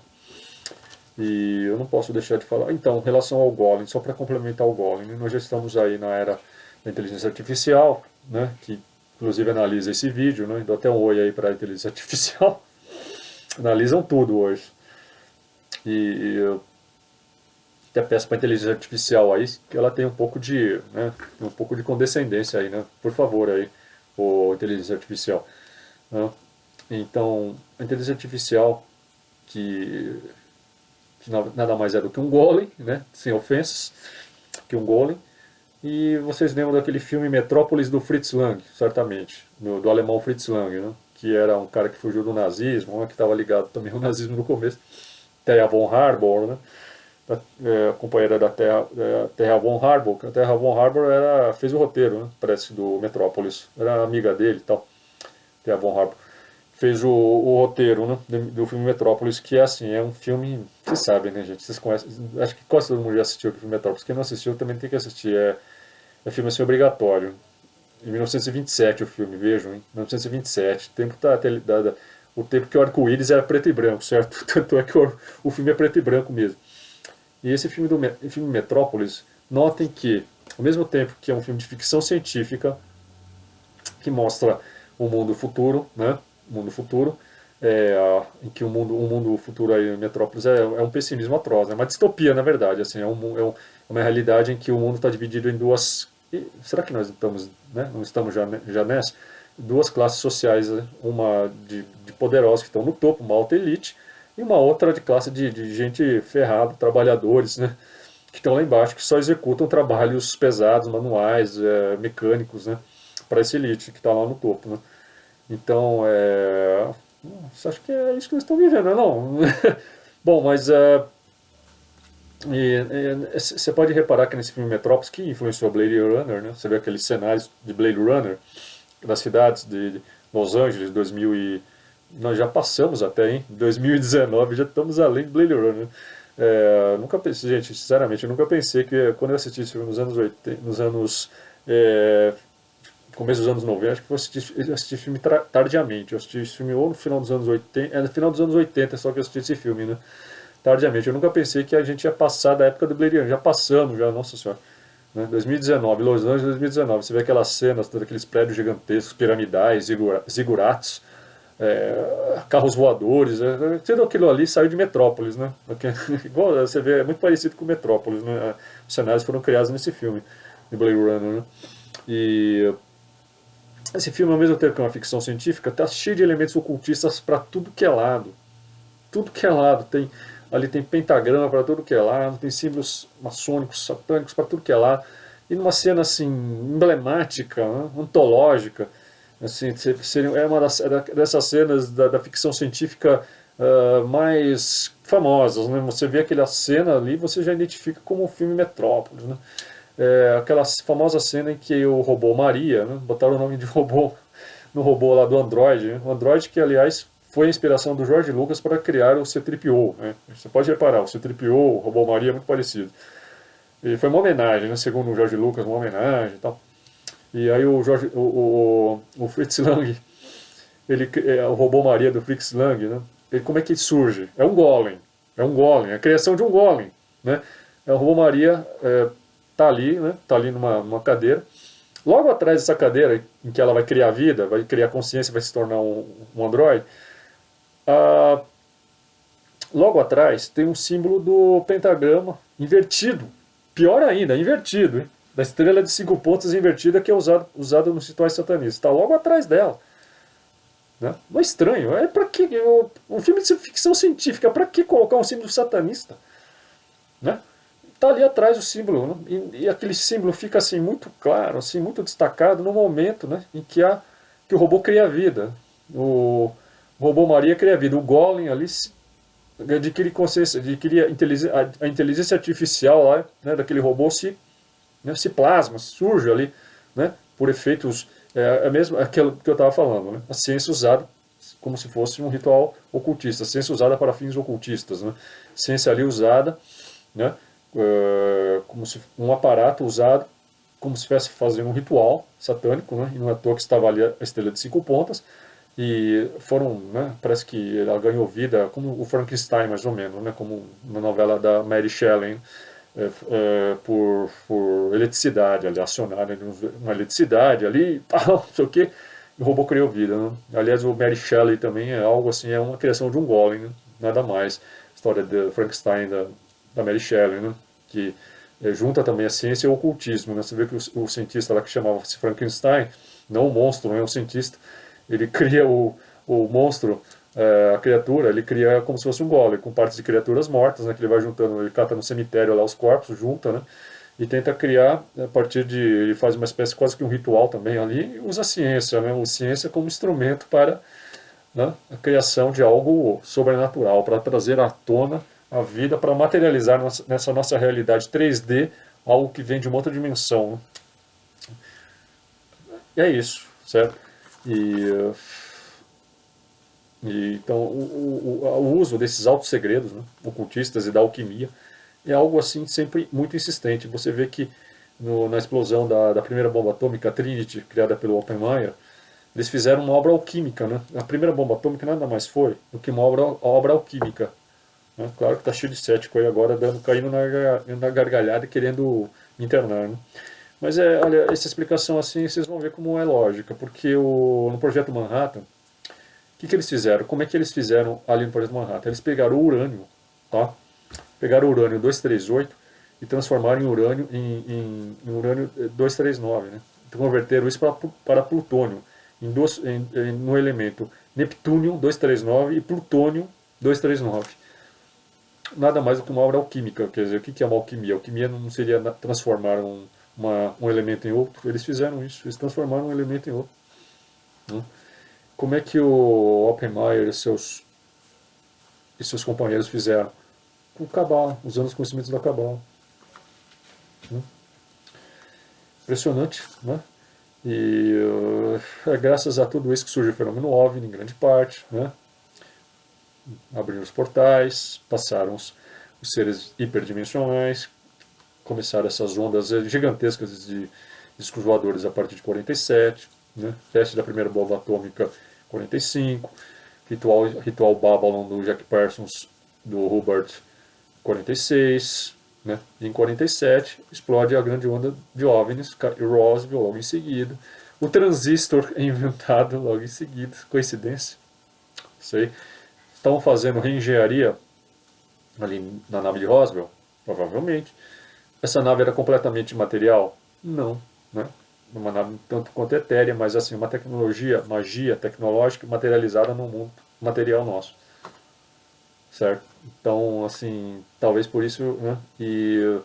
E eu não posso deixar de falar. Então, em relação ao Golem, só para complementar o Golem, nós já estamos aí na era da inteligência artificial, né? Que inclusive analisa esse vídeo, né? Dou até um oi aí para a inteligência artificial. Analisam tudo hoje. E eu até peço para a inteligência artificial aí que ela tenha um pouco de condescendência aí, né? Por favor aí, o inteligência artificial. Né? Então, a inteligência artificial que nada mais é do que um golem, né? Sem ofensas, que um golem. E vocês lembram daquele filme Metrópolis do Fritz Lang, certamente, do alemão Fritz Lang, né? Que era um cara que fugiu do nazismo, que estava ligado também ao nazismo no começo. Thea von Harbor, né? A companheira da Thea von Harbor. A Thea von Harbor fez o roteiro, né? Parece, do Metrópolis. Era amiga dele e tal. Thea von Harbor fez o roteiro, né, do filme Metrópolis, que é assim, é um filme, vocês sabem, né, gente? Vocês conhecem, acho que quase todo mundo já assistiu o filme Metrópolis. Quem não assistiu também tem que assistir. É filme assim obrigatório. Em 1927 o filme, vejam, hein? 1927. O tempo que o arco-íris era preto e branco, certo? Tanto é que o filme é preto e branco mesmo. E esse filme Metrópolis, notem que, ao mesmo tempo que é um filme de ficção científica, que mostra o mundo futuro, né? Mundo futuro, em que o mundo futuro aí em Metrópolis é um pessimismo atroz, é uma distopia, na verdade, assim, uma realidade em que o mundo está dividido em duas, será que nós estamos, né, não estamos já nessa? Duas classes sociais, né? Uma de poderosos que estão no topo, uma alta elite, e uma outra de classe de gente ferrada, trabalhadores, né? que estão lá embaixo, que só executam trabalhos pesados, manuais, mecânicos, né, para essa elite que está lá no topo, né. Então, acho que é isso que eles estão vivendo, não? Bom, mas você pode reparar que nesse filme Metrópolis, que influenciou Blade Runner, né? Você vê aqueles cenários de Blade Runner, das cidades de Los Angeles, 2000 e... Nós já passamos até, hein? 2019, já estamos além de Blade Runner. Nunca pensei, gente, sinceramente, eu nunca pensei que quando eu assisti esse filme nos anos 80, nos anos... começo dos anos 90, acho que eu assisti filme tardiamente. Eu assisti esse filme ou no final dos anos 80, no final dos anos 80 só que eu assisti esse filme, né? Tardiamente. Eu nunca pensei que a gente ia passar da época do Blade Runner. Já passamos, já, nossa senhora. Né? 2019, Los Angeles 2019. Você vê aquelas cenas, todos aqueles prédios gigantescos, piramidais, ziguratos, carros voadores, tudo aquilo ali saiu de Metrópolis, né? Igual você vê, é muito parecido com Metrópolis, né? Os cenários foram criados nesse filme, de Blade Runner, né? E esse filme, ao mesmo tempo que é uma ficção científica, está cheio de elementos ocultistas para tudo que é lado. Tudo que é lado. Ali tem pentagrama para tudo que é lado, tem símbolos maçônicos, satânicos para tudo que é lado. E numa cena assim, emblemática, né, antológica, assim, é uma dessas cenas da ficção científica mais famosas. Né? Você vê aquela cena ali, você já identifica como o filme Metrópolis. Né? Aquela famosa cena em que o robô Maria, né, botaram o nome de robô no robô lá do Android, né, o Android que, aliás, foi a inspiração do George Lucas para criar o C-3PO. Né. Você pode reparar, o C-3PO, o robô Maria é muito parecido. E foi uma homenagem, né, segundo o George Lucas, uma homenagem e tal. E aí o Fritz Lang, o robô Maria do Fritz Lang, né, como é que ele surge? É um golem, a criação de um golem. Né. O robô Maria tá ali, né, tá ali numa cadeira. Logo atrás dessa cadeira, em que ela vai criar vida, vai criar consciência, vai se tornar um androide, logo atrás tem um símbolo do pentagrama invertido. Pior ainda, invertido, hein? Da estrela de 5 pontas invertida que é usada nos rituais satanistas. Está logo atrás dela. Né? Não é estranho. Para que um filme de ficção científica, para que colocar um símbolo satanista? Né? Tá ali atrás o símbolo, né? E aquele símbolo fica assim muito claro, assim muito destacado no momento, né, em que o robô cria vida. O robô Maria cria vida. O Golem ali adquire consciência, adquire a inteligência artificial lá, né, daquele robô se plasma, surge ali, né, por efeitos mesmo aquilo que eu estava falando, né, a ciência usada como se fosse um ritual ocultista, a ciência usada para fins ocultistas, né, ciência ali usada, né, como se um aparato usado como se estivesse fazendo um ritual satânico, né? E não é à toa que estava ali a estrela de 5 pontas, e foram, né, parece que ela ganhou vida como o Frankenstein, mais ou menos, né, como uma novela da Mary Shelley, por eletricidade, ali, acionada uma eletricidade ali, tal, não sei o que, o robô criou vida. Né? Aliás, o Mary Shelley também é algo assim, é uma criação de um golem, né? Nada mais. História de Frankenstein da Mary Shelley, né? Que junta também a ciência e o ocultismo. Né? Você vê que o cientista lá que chamava-se Frankenstein, não o monstro, não é o cientista, ele cria o monstro, a criatura, ele cria como se fosse um golem, com partes de criaturas mortas, né, que ele vai juntando, ele cata no cemitério lá os corpos, junta, né, e tenta criar, a partir de, ele faz uma espécie quase que um ritual também ali, e usa a ciência, né, a ciência como instrumento para, né, a criação de algo sobrenatural, para trazer à tona a vida, para materializar nessa nossa realidade 3D, algo que vem de uma outra dimensão. Né. E é isso, certo? Então, o uso desses altos segredos, né, ocultistas e da alquimia é algo assim sempre muito insistente. Você vê que na explosão da primeira bomba atômica, a Trinity, criada pelo Oppenheimer, eles fizeram uma obra alquímica. Né? A primeira bomba atômica nada mais foi do que uma obra alquímica. Né? Claro que está cheio de cético aí agora, caindo na gargalhada e querendo me internar. Né? Mas olha, essa explicação assim, vocês vão ver como é lógica, porque no Projeto Manhattan, o que eles fizeram? Como é que eles fizeram ali no Projeto Manhattan? Eles pegaram o urânio, tá? Pegaram o urânio 238 e transformaram em urânio em urânio 239, né? Então converteram isso para plutônio, no elemento Neptúnio 239 e Plutônio 239. nada mais do que uma obra alquímica. Quer dizer, o que é uma alquimia? Alquimia não seria transformar um elemento em outro. Eles fizeram isso, eles transformaram um elemento em outro. Né? Como é que o Oppenheimer e seus companheiros fizeram? Com Cabala, usando os conhecimentos da Cabala. Né? Impressionante, né? E é graças a tudo isso que surge o fenômeno OVNI, em grande parte, né? Abriram os portais, passaram os seres hiperdimensionais, começaram essas ondas gigantescas de discos voadores a partir de 47, né? Teste da primeira bomba atômica 45, ritual Babylon do Jack Parsons, do Hubbard 46, né? E em 47 explode a grande onda de OVNIs, e Roswell logo em seguida. O transistor é inventado logo em seguida, coincidência? Sei. Estão fazendo reengenharia ali na nave de Roswell? Provavelmente. Essa nave era completamente material? Não, né? Uma nave tanto quanto etérea, mas assim, uma tecnologia, magia tecnológica materializada no mundo material nosso, certo? Então, assim, talvez por isso, né? E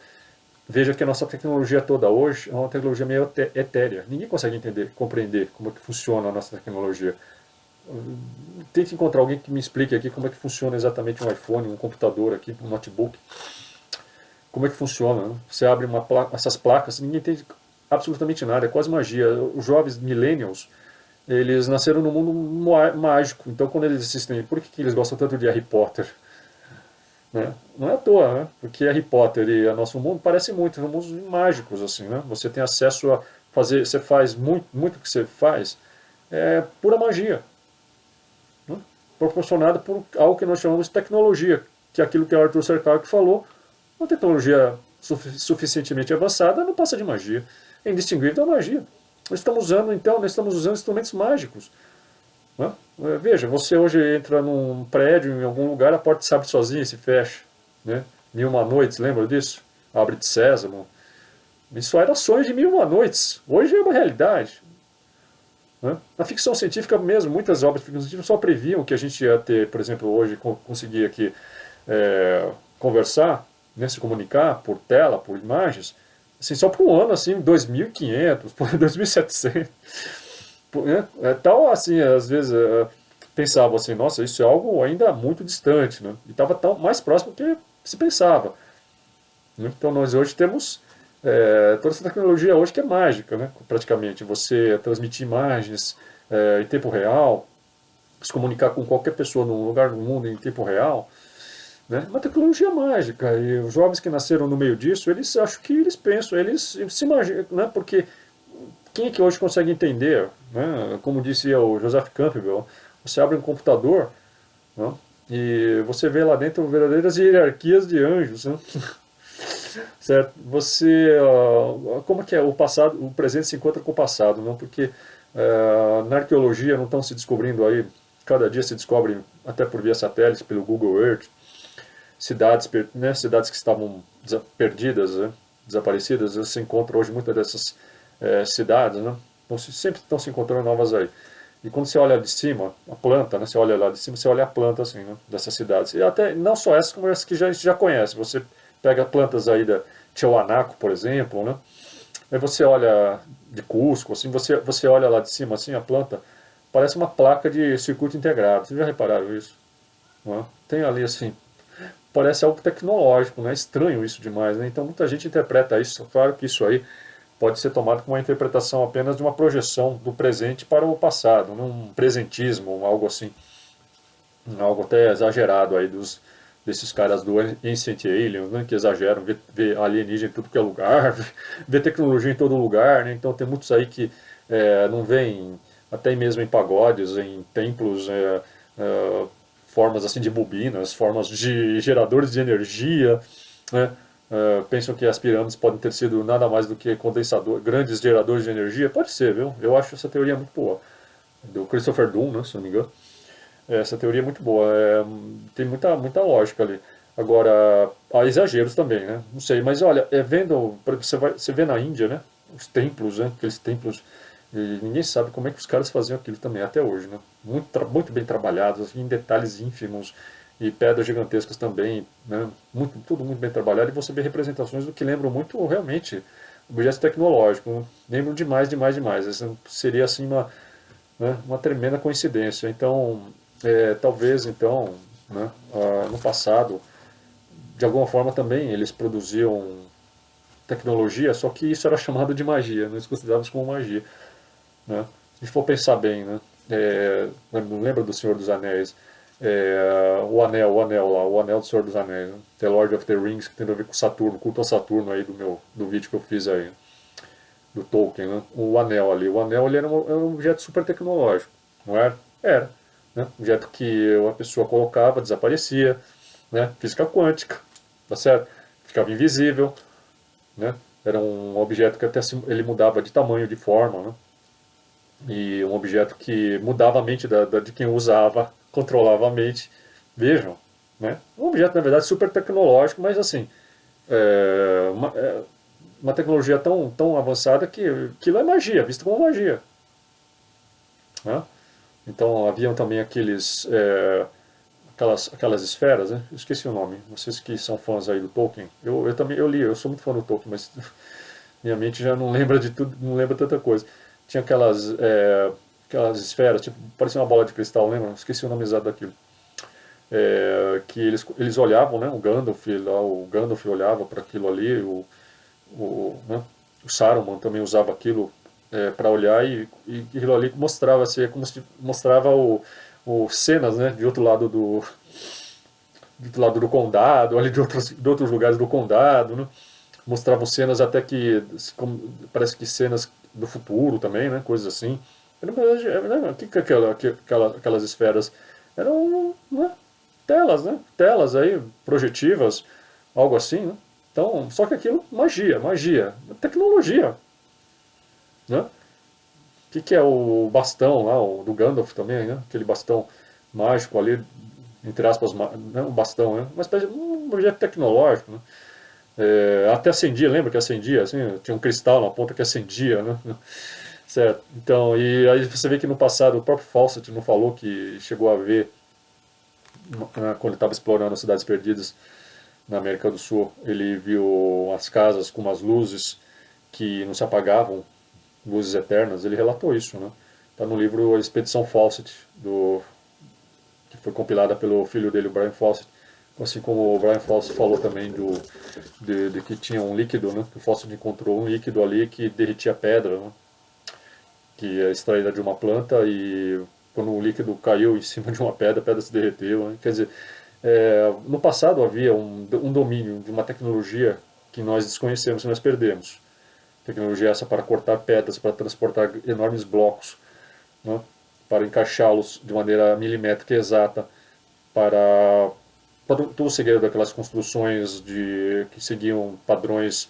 veja que a nossa tecnologia toda hoje é uma tecnologia meio etérea. Ninguém consegue entender, compreender como é que funciona a nossa tecnologia. Tente encontrar alguém que me explique aqui como é que funciona exatamente um iPhone, um computador aqui, um notebook. Como é que funciona, né? Você abre essas placas, ninguém entende absolutamente nada, é quase magia. Os jovens millennials, eles nasceram num mundo mágico, então quando eles assistem, por que eles gostam tanto de Harry Potter? Né? Não é à toa, né? Porque Harry Potter e o nosso mundo parecem muito, são mundos mágicos, assim, né? Você tem acesso a fazer, você faz muito que você faz, é pura magia, né? Proporcionada por algo que nós chamamos de tecnologia, que é aquilo que o Arthur C. Clarke falou, uma tecnologia suficientemente avançada não passa de magia. É indistinguível da magia. Nós estamos usando instrumentos mágicos. Né? Veja, você hoje entra num prédio, em algum lugar, a porta se abre sozinha e se fecha. Né? Mil e uma noites, lembra disso? Abre de Sésamo. Isso era sonho de mil e uma noites. Hoje é uma realidade. Né? Na ficção científica mesmo, muitas obras de ficção científica só previam que a gente ia ter, por exemplo, hoje conseguir aqui conversar, né, se comunicar por tela, por imagens, assim, só por um ano, assim, 2.500, por 2.700. Né? Tal assim, às vezes pensava assim, nossa, isso é algo ainda muito distante, né? E estava tão mais próximo do que se pensava. Né? Então nós hoje temos toda essa tecnologia hoje que é mágica, né? Praticamente. Você transmitir imagens em tempo real, se comunicar com qualquer pessoa num lugar do mundo em tempo real, né? Uma tecnologia mágica. E os jovens que nasceram no meio disso, eles acho que eles pensam, eles se imaginam, né? Porque quem é que hoje consegue entender, né? Como disse o Joseph Campbell, você abre um computador, né? E você vê lá dentro verdadeiras hierarquias de anjos, né? Certo? Como que é o passado, o presente se encontra com o passado, não? Porque na arqueologia não estão se descobrindo aí, cada dia se descobre até por via satélite, pelo Google Earth, cidades, né, cidades que estavam perdidas, né, desaparecidas, você encontra hoje muitas dessas cidades, né, então, sempre estão se encontrando novas aí. E quando você olha de cima, a planta, né, você olha lá de cima, você olha a planta assim, né, dessas cidades. E até não só essas, como essas que a gente já conhece. Você pega plantas aí da Tiahuanaco, por exemplo, né, aí você olha de Cusco, assim, você olha lá de cima, assim, a planta, parece uma placa de circuito integrado. Vocês já repararam isso? Não é? Tem ali, assim, parece algo tecnológico, né? Estranho isso demais, né? Então muita gente interpreta isso. Claro que isso aí pode ser tomado como uma interpretação apenas de uma projeção do presente para o passado, né? Um presentismo, algo assim, algo até exagerado aí desses caras do Ancient Aliens, né? Que exageram, vê alienígena em tudo que é lugar, vê tecnologia em todo lugar, né? Então tem muitos aí que não veem, até mesmo em pagodes, em templos, formas assim de bobinas, formas de geradores de energia, né? Pensam que as pirâmides podem ter sido nada mais do que grandes geradores de energia. Pode ser, viu? Eu acho essa teoria muito boa. Do Christopher Dunn, né, se não me engano. Essa teoria é muito boa. Tem muita lógica ali. Agora, há exageros também, né? Não sei, mas olha, você vê na Índia, né? Os templos, né? Aqueles templos, e ninguém sabe como é que os caras faziam aquilo também até hoje, né? Muito bem trabalhados, em detalhes ínfimos. e pedras gigantescas também, né? Tudo muito bem trabalhado, e você vê representações do que lembram muito realmente objetos tecnológicos, né? Lembram demais, demais, demais. Essa seria assim uma tremenda coincidência. Então, talvez então, né, no passado, de alguma forma também eles produziam tecnologia, só que isso era chamado de magia, nós considerávamos como magia, né? Se for pensar bem, né? Lembra do Senhor dos Anéis? O anel lá, o anel do Senhor dos Anéis, né? The Lord of the Rings, que tem a ver com Saturno, culto a Saturno aí do vídeo que eu fiz aí, do Tolkien, né? O anel ali, ele era um objeto super tecnológico, não era? Era, né? Um objeto que uma pessoa colocava, desaparecia, né? Física quântica, tá certo? Ficava invisível, né? Era um objeto que até ele mudava de tamanho, de forma, né? E um objeto que mudava a mente de quem usava, controlava a mente. Vejam, né? Um objeto, na verdade, super tecnológico, mas assim, uma tecnologia tão avançada que aquilo é magia, visto como magia. Né? Então haviam também aquelas esferas, né? Eu esqueci o nome, vocês que são fãs aí do Tolkien. Eu também eu li, eu sou muito fã do Tolkien, mas minha mente já não lembra de tudo, não lembra tanta coisa. Tinha aquelas esferas, tipo, parecia uma bola de cristal, lembra? Esqueci o nome exato daquilo. Que eles olhavam, né? O Gandalf olhava para aquilo ali, né? O Saruman também usava aquilo para olhar e aquilo ali mostrava, assim, como se mostrava o cenas, né? De outro lado do condado, ali de outros lugares do condado, né? Mostravam cenas até que, parece que cenas do futuro também, né? Coisas assim. O que aquelas esferas? Eram, né? Telas, né? Telas aí, projetivas, algo assim, né? Então, só que aquilo, magia, magia, tecnologia, né? Que é o bastão lá, o do Gandalf também, né? Aquele bastão mágico ali, entre aspas, não um bastão, né? Mas um objeto tecnológico, né? Até acendia, lembra que acendia? Assim, tinha um cristal na ponta que acendia, né? Certo. Então, e aí você vê que no passado o próprio Fawcett não falou que chegou a ver, quando ele estava explorando as cidades perdidas na América do Sul, ele viu as casas com umas luzes que não se apagavam, luzes eternas. Ele relatou isso, né? Está no livro A Expedição Fawcett, que foi compilada pelo filho dele, o Brian Fawcett. Assim como o Brian Fawcett falou também de que tinha um líquido, né? Que o Fawcett encontrou um líquido ali que derretia pedra, né? Que é extraída de uma planta e quando o líquido caiu em cima de uma pedra, a pedra se derreteu. Né? Quer dizer, no passado havia um domínio de uma tecnologia que nós desconhecemos, que nós perdemos. Tecnologia essa para cortar pedras, para transportar enormes blocos, né? Para encaixá-los de maneira milimétrica e exata, para todo o segredo daquelas construções que seguiam padrões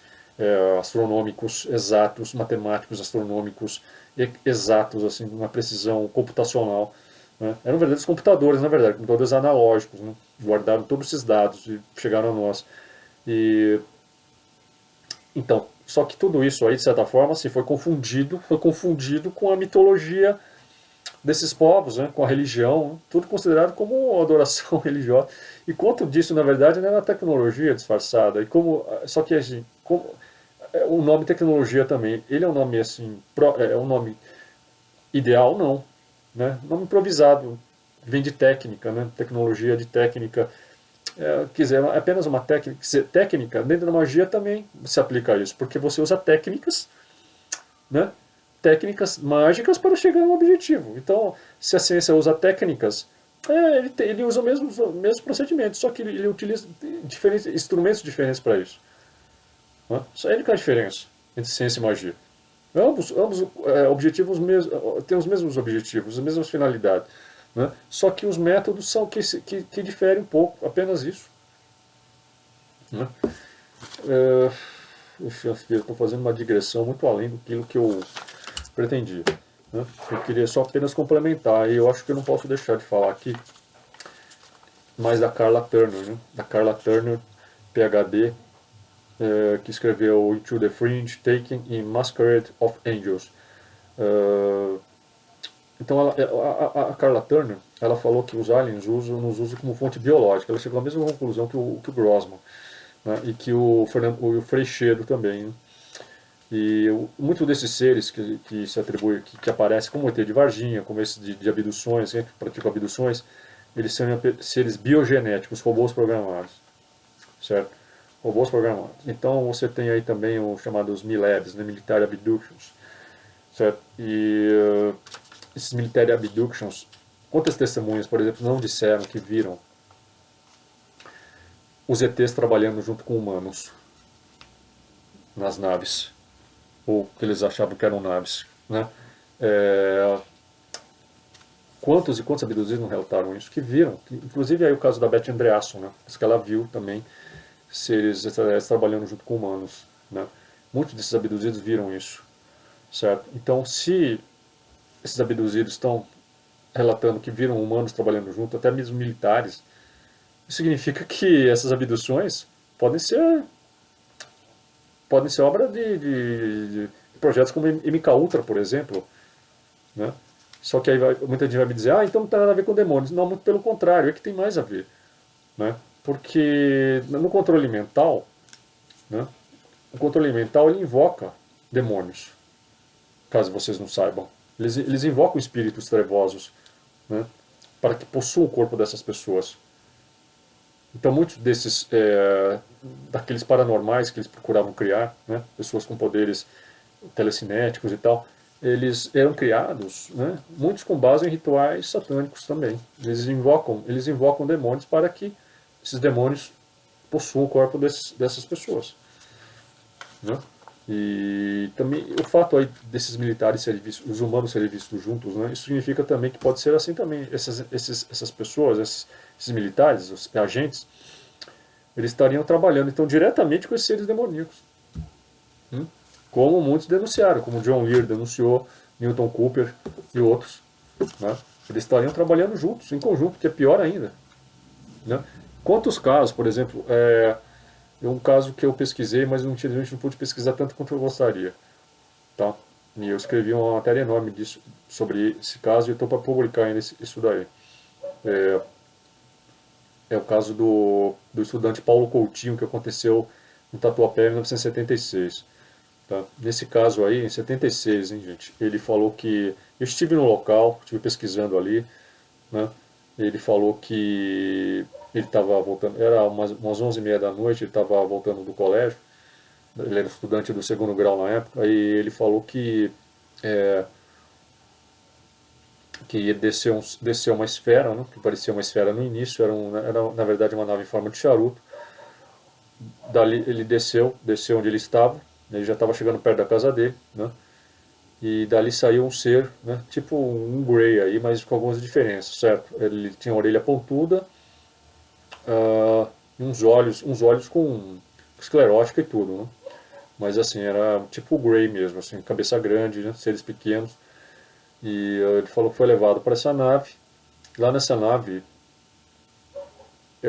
astronômicos exatos, matemáticos astronômicos exatos, assim, uma precisão computacional. Né? Eram verdadeiros computadores, na verdade, computadores analógicos, né? Guardaram todos esses dados e chegaram a nós. E então, só que tudo isso aí, de certa forma, assim, foi confundido com a mitologia desses povos, né, com a religião, né, tudo considerado como adoração religiosa. E quanto disso, na verdade, era tecnologia disfarçada. Só que assim, o nome tecnologia também, ele é um nome assim, é um nome ideal, não, né? Nome improvisado, vem de técnica, né? Tecnologia de técnica. Quer dizer, é apenas uma técnica. Técnica, dentro da magia também se aplica a isso, porque você usa técnicas, né? Técnicas mágicas para chegar a um objetivo. Então, se a ciência usa técnicas, ele usa os mesmos procedimentos, só que ele utiliza instrumentos diferentes para isso. Né? Só ele que é a diferença entre ciência e magia. Ambos objetivos têm os mesmos objetivos, as mesmas finalidades. Né? Só que os métodos são que diferem um pouco, apenas isso. Né? Estou fazendo uma digressão muito além do que eu pretendia. Né? Eu queria só apenas complementar, e eu acho que eu não posso deixar de falar aqui mais da Carla Turner, né? Da Carla Turner, PhD, que escreveu Into the Fringe, Taking in Masquerade of Angels. Então a Carla Turner, ela falou que os aliens nos usam como fonte biológica. Ela chegou à mesma conclusão que o Grossman, né, e que o Freixedo também. Né? E muito desses seres que se atribui, que aparecem como o ET de Varginha, como esse de abduções, né, que praticam abduções, eles são seres biogenéticos, robôs programados, certo? Robôs programados. Então você tem aí também os chamados MILABs, né, Military Abductions, certo? E esses Military Abductions, quantas testemunhas, por exemplo, não disseram que viram os ETs trabalhando junto com humanos nas naves, ou que eles achavam que eram naves, né? É, quantos e quantos abduzidos não relataram isso? Que viram. Inclusive aí o caso da Beth Andreasson, né? Diz que ela viu também seres extraterrestres trabalhando junto com humanos, né? Muitos desses abduzidos viram isso, certo? Então, se esses abduzidos estão relatando que viram humanos trabalhando junto, até mesmo militares, isso significa que essas abduções podem ser, podem ser obra de projetos como MK Ultra, por exemplo, né? Só que aí muita gente vai me dizer, ah, então não tem nada a ver com demônios. Não, muito pelo contrário, é que tem mais a ver, né? Porque no controle mental, né? O controle mental ele invoca demônios, caso vocês não saibam. Eles invocam espíritos trevosos, né? Para que possuam o corpo dessas pessoas. Então muitos desses, daqueles paranormais que eles procuravam criar, né? Pessoas com poderes telecinéticos e tal, eles eram criados, né, muitos com base em rituais satânicos também. Eles invocam demônios para que esses demônios possuam o corpo dessas pessoas. Né? E também o fato aí desses militares serem vistos, os humanos serem vistos juntos, né, isso significa também que pode ser assim também. Essas pessoas, esses militares, os agentes, eles estariam trabalhando então diretamente com esses seres demoníacos. Como muitos denunciaram, como John Lear denunciou, Newton Cooper e outros. Né? Eles estariam trabalhando juntos, em conjunto, que é pior ainda. Né? Quantos casos, por exemplo, um caso que eu pesquisei, mas infelizmente não pude pesquisar tanto quanto eu gostaria. Tá? E eu escrevi uma matéria enorme disso, sobre esse caso e estou para publicar ainda isso daí. É o caso do estudante Paulo Coutinho, que aconteceu no Tatuapé em 1976. Tá? Nesse caso aí, em 76, hein, gente, ele falou que... Eu estive no local, estive pesquisando ali, né? Ele falou que ele estava voltando, era umas 11h30 da noite, ele estava voltando do colégio, ele era estudante do segundo grau na época, e ele falou que desceu uma esfera, né? Que parecia uma esfera no início, era na verdade uma nave em forma de charuto. Dali ele desceu onde ele estava, ele já estava chegando perto da casa dele, né? E dali saiu um ser, né, tipo um Grey aí, mas com algumas diferenças, certo? Ele tinha a orelha pontuda, e uns olhos com esclerótica e tudo, né? Mas assim, era tipo o Grey mesmo, assim, cabeça grande, né, seres pequenos. E ele falou que foi levado para essa nave. Lá nessa nave,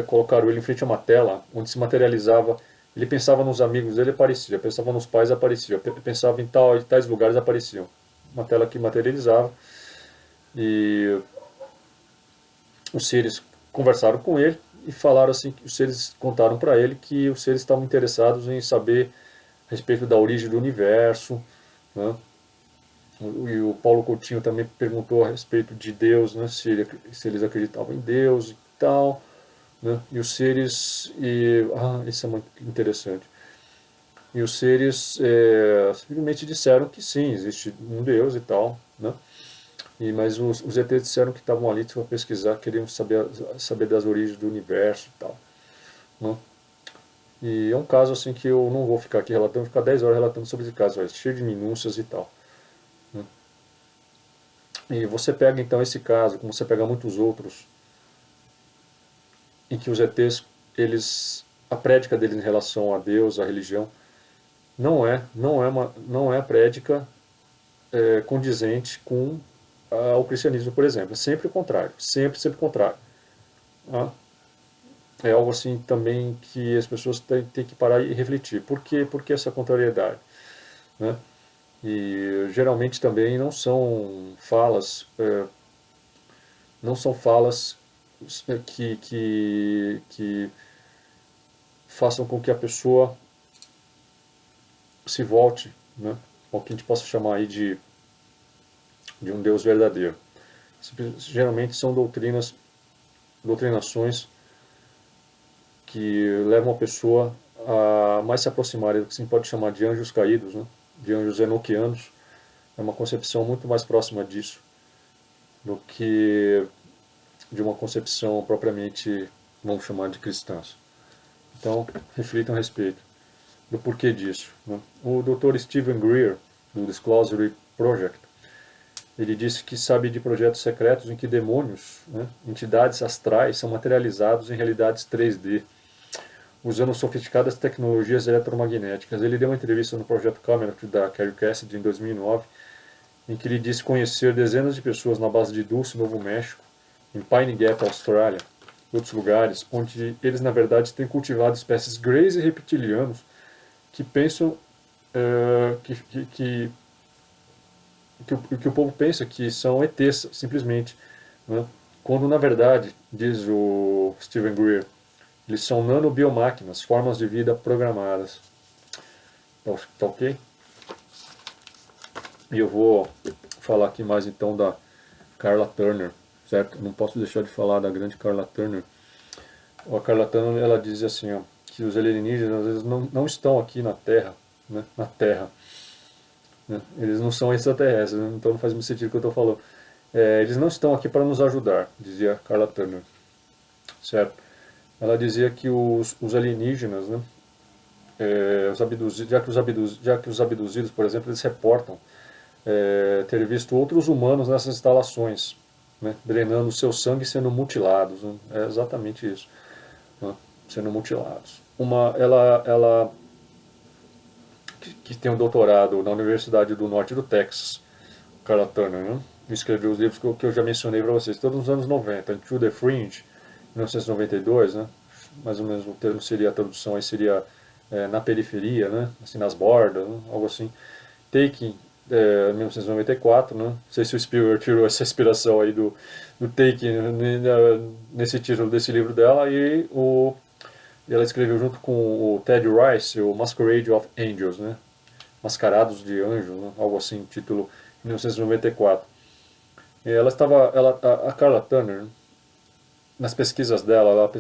colocaram ele em frente a uma tela, onde se materializava. Ele pensava nos amigos dele, aparecia. Pensava nos pais, aparecia. Pensava em tais lugares, apareciam. Uma tela que materializava. E os seres conversaram com ele e falaram assim, os seres contaram para ele que os seres estavam interessados em saber a respeito da origem do universo, né? E o Paulo Coutinho também perguntou a respeito de Deus, né? Se eles acreditavam em Deus e tal, né? E os seres, isso é muito interessante. E os seres simplesmente disseram que sim, existe um Deus e tal, né? Mas os ETs disseram que estavam ali para pesquisar, queriam saber das origens do universo e tal. Né? E é um caso assim que eu não vou ficar aqui relatando, vou ficar 10 horas relatando sobre esse caso, cheio de minúcias e tal. Né? E você pega então esse caso, como você pega muitos outros, em que os ETs, a prédica deles em relação a Deus, a religião, não é a prédica condizente com o cristianismo, por exemplo. É sempre o contrário, sempre o contrário. Tá? É algo assim também que as pessoas têm que parar e refletir. Por que essa contrariedade? Né? E geralmente também não são falas que façam com que a pessoa se volte, né, ao que a gente possa chamar aí de um Deus verdadeiro. Geralmente são doutrinações que levam a pessoa a mais se aproximar do que se pode chamar de anjos caídos, né, de anjos enoquianos. É uma concepção muito mais próxima disso do que de uma concepção propriamente, vamos chamar de cristãs. Então, reflitam a respeito do porquê disso, né? O Dr. Stephen Greer, do Disclosure Project, ele disse que sabe de projetos secretos em que demônios, né, entidades astrais, são materializados em realidades 3D, usando sofisticadas tecnologias eletromagnéticas. Ele deu uma entrevista no projeto Camelot da Carrie Cassidy em 2009, em que ele disse conhecer dezenas de pessoas na base de Dulce, Novo México, em Pine Gap, Austrália, e outros lugares, onde eles na verdade têm cultivado espécies greys e reptilianos que pensam que o povo pensa que são ETs, simplesmente, né? Quando na verdade, diz o Stephen Greer, eles são nanobiomáquinas, formas de vida programadas. Tá ok? E eu vou falar aqui mais então da Carla Turner, certo? Não posso deixar de falar da grande Carla Turner. A Carla Turner, ela diz assim, ó, que os alienígenas eles não estão aqui na Terra, né? Na Terra, né? Eles não são extraterrestres, né? Então não faz muito sentido o que eu estou falando. Eles não estão aqui para nos ajudar, dizia Carla Turner, certo? Ela dizia que os alienígenas, né, os abduzidos, já que os abduzidos, por exemplo, eles reportam ter visto outros humanos nessas instalações, né, drenando o seu sangue e sendo mutilados. Né? É exatamente isso, né, sendo mutilados. Ela que tem um doutorado na Universidade do Norte do Texas, Carla Turner, né, escreveu os livros que eu já mencionei para vocês, todos nos anos 90, Into the Fringe, 1992, né, mais ou menos o termo seria, a tradução aí seria na periferia, né, assim, nas bordas, né, algo assim. Taking, 1994, né? Não sei se o Spielberg tirou essa inspiração aí do Taking, né, nesse título desse livro dela, e ela escreveu junto com o Ted Rice o Masquerade of Angels, né? Mascarados de Anjos, né? Algo assim, título 1994. E ela estava, a Carla Turner, né, nas pesquisas dela,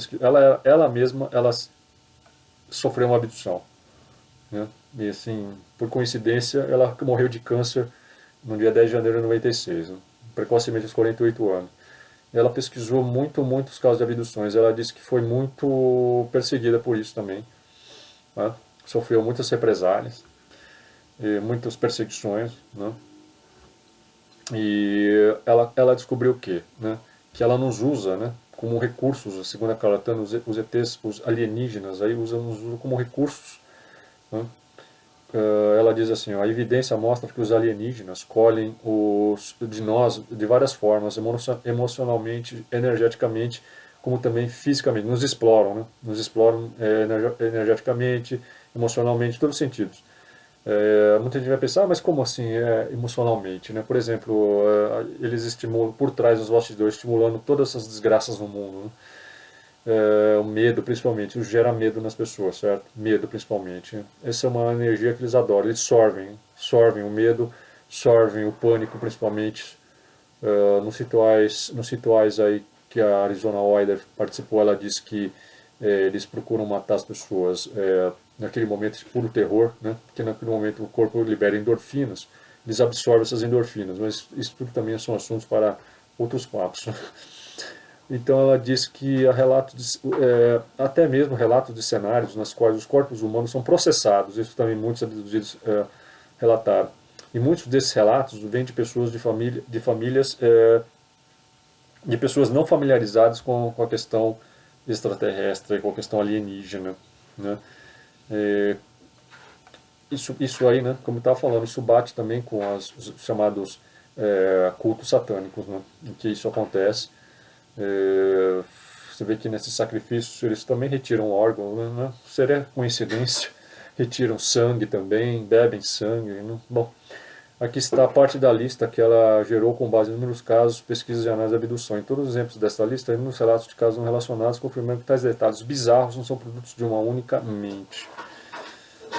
ela mesma, ela sofreu uma abdução, né? E assim, por coincidência, ela morreu de câncer no dia 10 de janeiro de 96, né? Precocemente aos 48 anos. Ela pesquisou muitos casos de abduções. Ela disse que foi muito perseguida por isso também, né? Sofreu muitas represálias, muitas perseguições, né? E ela descobriu o quê? Né? Que ela nos usa, né, como recursos, segundo a Carlatana, os ETs, os alienígenas, aí nos usam como recursos, né? Ela diz assim, ó, a evidência mostra que os alienígenas colhem de nós de várias formas, emocionalmente, energeticamente, como também fisicamente, nos exploram, né? Nos exploram energeticamente, emocionalmente, em todos os sentidos. Muita gente vai pensar, mas como assim emocionalmente, né? Por exemplo, eles estimulam por trás dos bastidores, estimulando todas essas desgraças no mundo, né? O medo principalmente, isso gera medo nas pessoas, certo? Medo principalmente. Essa é uma energia que eles adoram, eles sorvem o medo, sorvem o pânico principalmente. Nos rituais aí que a Arizona Wider participou, ela disse que eles procuram matar as pessoas naquele momento de puro terror, né? Porque naquele momento o corpo libera endorfinas, eles absorvem essas endorfinas, mas isso tudo também são assuntos para outros papos. Então ela diz que até mesmo relatos de cenários nas quais os corpos humanos são processados, isso também muitos abduzidos relataram. E muitos desses relatos vêm de pessoas de famílias, de pessoas não familiarizadas com a questão extraterrestre, com a questão alienígena, né? É, isso aí, né, como eu estava falando, isso bate também com os chamados cultos satânicos, né, em que isso acontece. É, você vê que nesses sacrifícios eles também retiram órgãos, né? Seria coincidência. Retiram sangue também, bebem sangue. Né? Bom, Aqui está a parte da lista que ela gerou com base em inúmeros casos, pesquisas e análise de abdução. Em todos os exemplos desta lista, há inúmeros relatos de casos não relacionados, confirmando que tais detalhes bizarros não são produtos de uma única mente.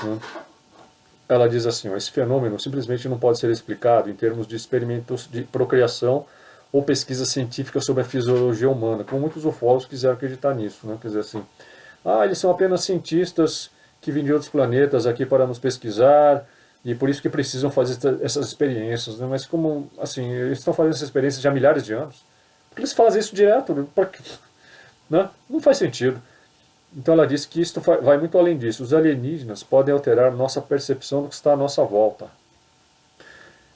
Né? Ela diz assim, ó, esse fenômeno simplesmente não pode ser explicado em termos de experimentos de procriação ou pesquisa científica sobre a fisiologia humana, como muitos ufólogos quiseram acreditar nisso. Né? Quer dizer assim, eles são apenas cientistas que vêm de outros planetas aqui para nos pesquisar, e por isso que precisam fazer essas experiências. Né? Mas como, assim, eles estão fazendo essas experiências já há milhares de anos, porque eles fazem isso direto, né? Não faz sentido. Então ela diz que isto vai muito além disso. Os alienígenas podem alterar nossa percepção do que está à nossa volta.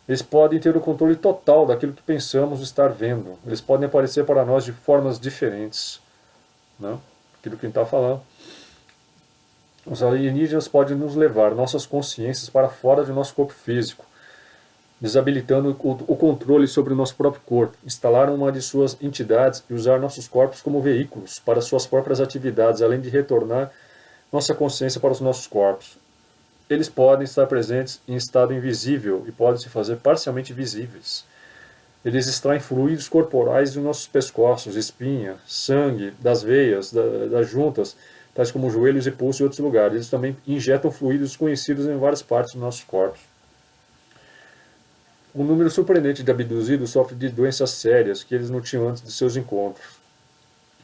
Eles podem ter o controle total daquilo que pensamos estar vendo. Eles podem aparecer para nós de formas diferentes. Né? Aquilo que a gente está falando. Os alienígenas podem nos levar nossas consciências para fora de nosso corpo físico, desabilitando o controle sobre o nosso próprio corpo, instalar uma de suas entidades e usar nossos corpos como veículos para suas próprias atividades, além de retornar nossa consciência para os nossos corpos. Eles podem estar presentes em estado invisível e podem se fazer parcialmente visíveis. Eles extraem fluidos corporais de nossos pescoços, espinha, sangue, das veias, das juntas, tais como joelhos e pulso e outros lugares. Eles também injetam fluidos desconhecidos em várias partes dos nossos corpos. Um número surpreendente de abduzidos sofre de doenças sérias que eles não tinham antes de seus encontros.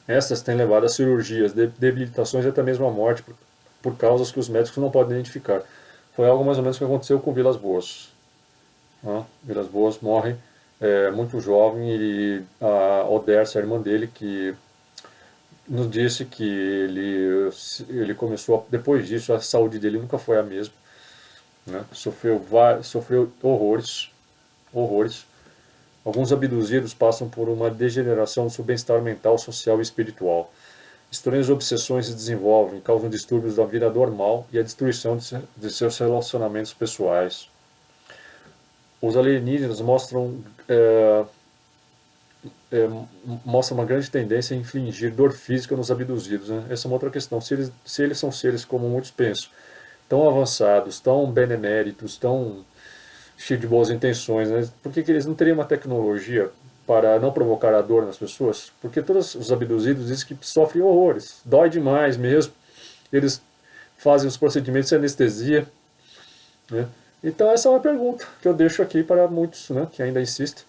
Essas têm levado a cirurgias, debilitações e até mesmo a morte por causas que os médicos não podem identificar. Foi algo mais ou menos que aconteceu com Vilas Boas. Vilas Boas morre muito jovem e a Odércia, a irmã dele, que nos disse que ele começou, depois disso, a saúde dele nunca foi a mesma. Né? Sofreu horrores. Alguns abduzidos passam por uma degeneração do seu bem-estar mental, social e espiritual. Estranhas obsessões se desenvolvem, causam distúrbios da vida normal e a destruição de seus relacionamentos pessoais. Os alienígenas mostram uma grande tendência a infligir dor física nos abduzidos. Né? Essa é uma outra questão. Se eles são seres, como muitos pensam, tão avançados, tão beneméritos, tão cheios de boas intenções, né? Por que eles não teriam uma tecnologia para não provocar a dor nas pessoas? Porque todos os abduzidos dizem que sofrem horrores, dói demais mesmo, eles fazem os procedimentos sem anestesia. Né? Então essa é uma pergunta que eu deixo aqui para muitos, né, que ainda insistem.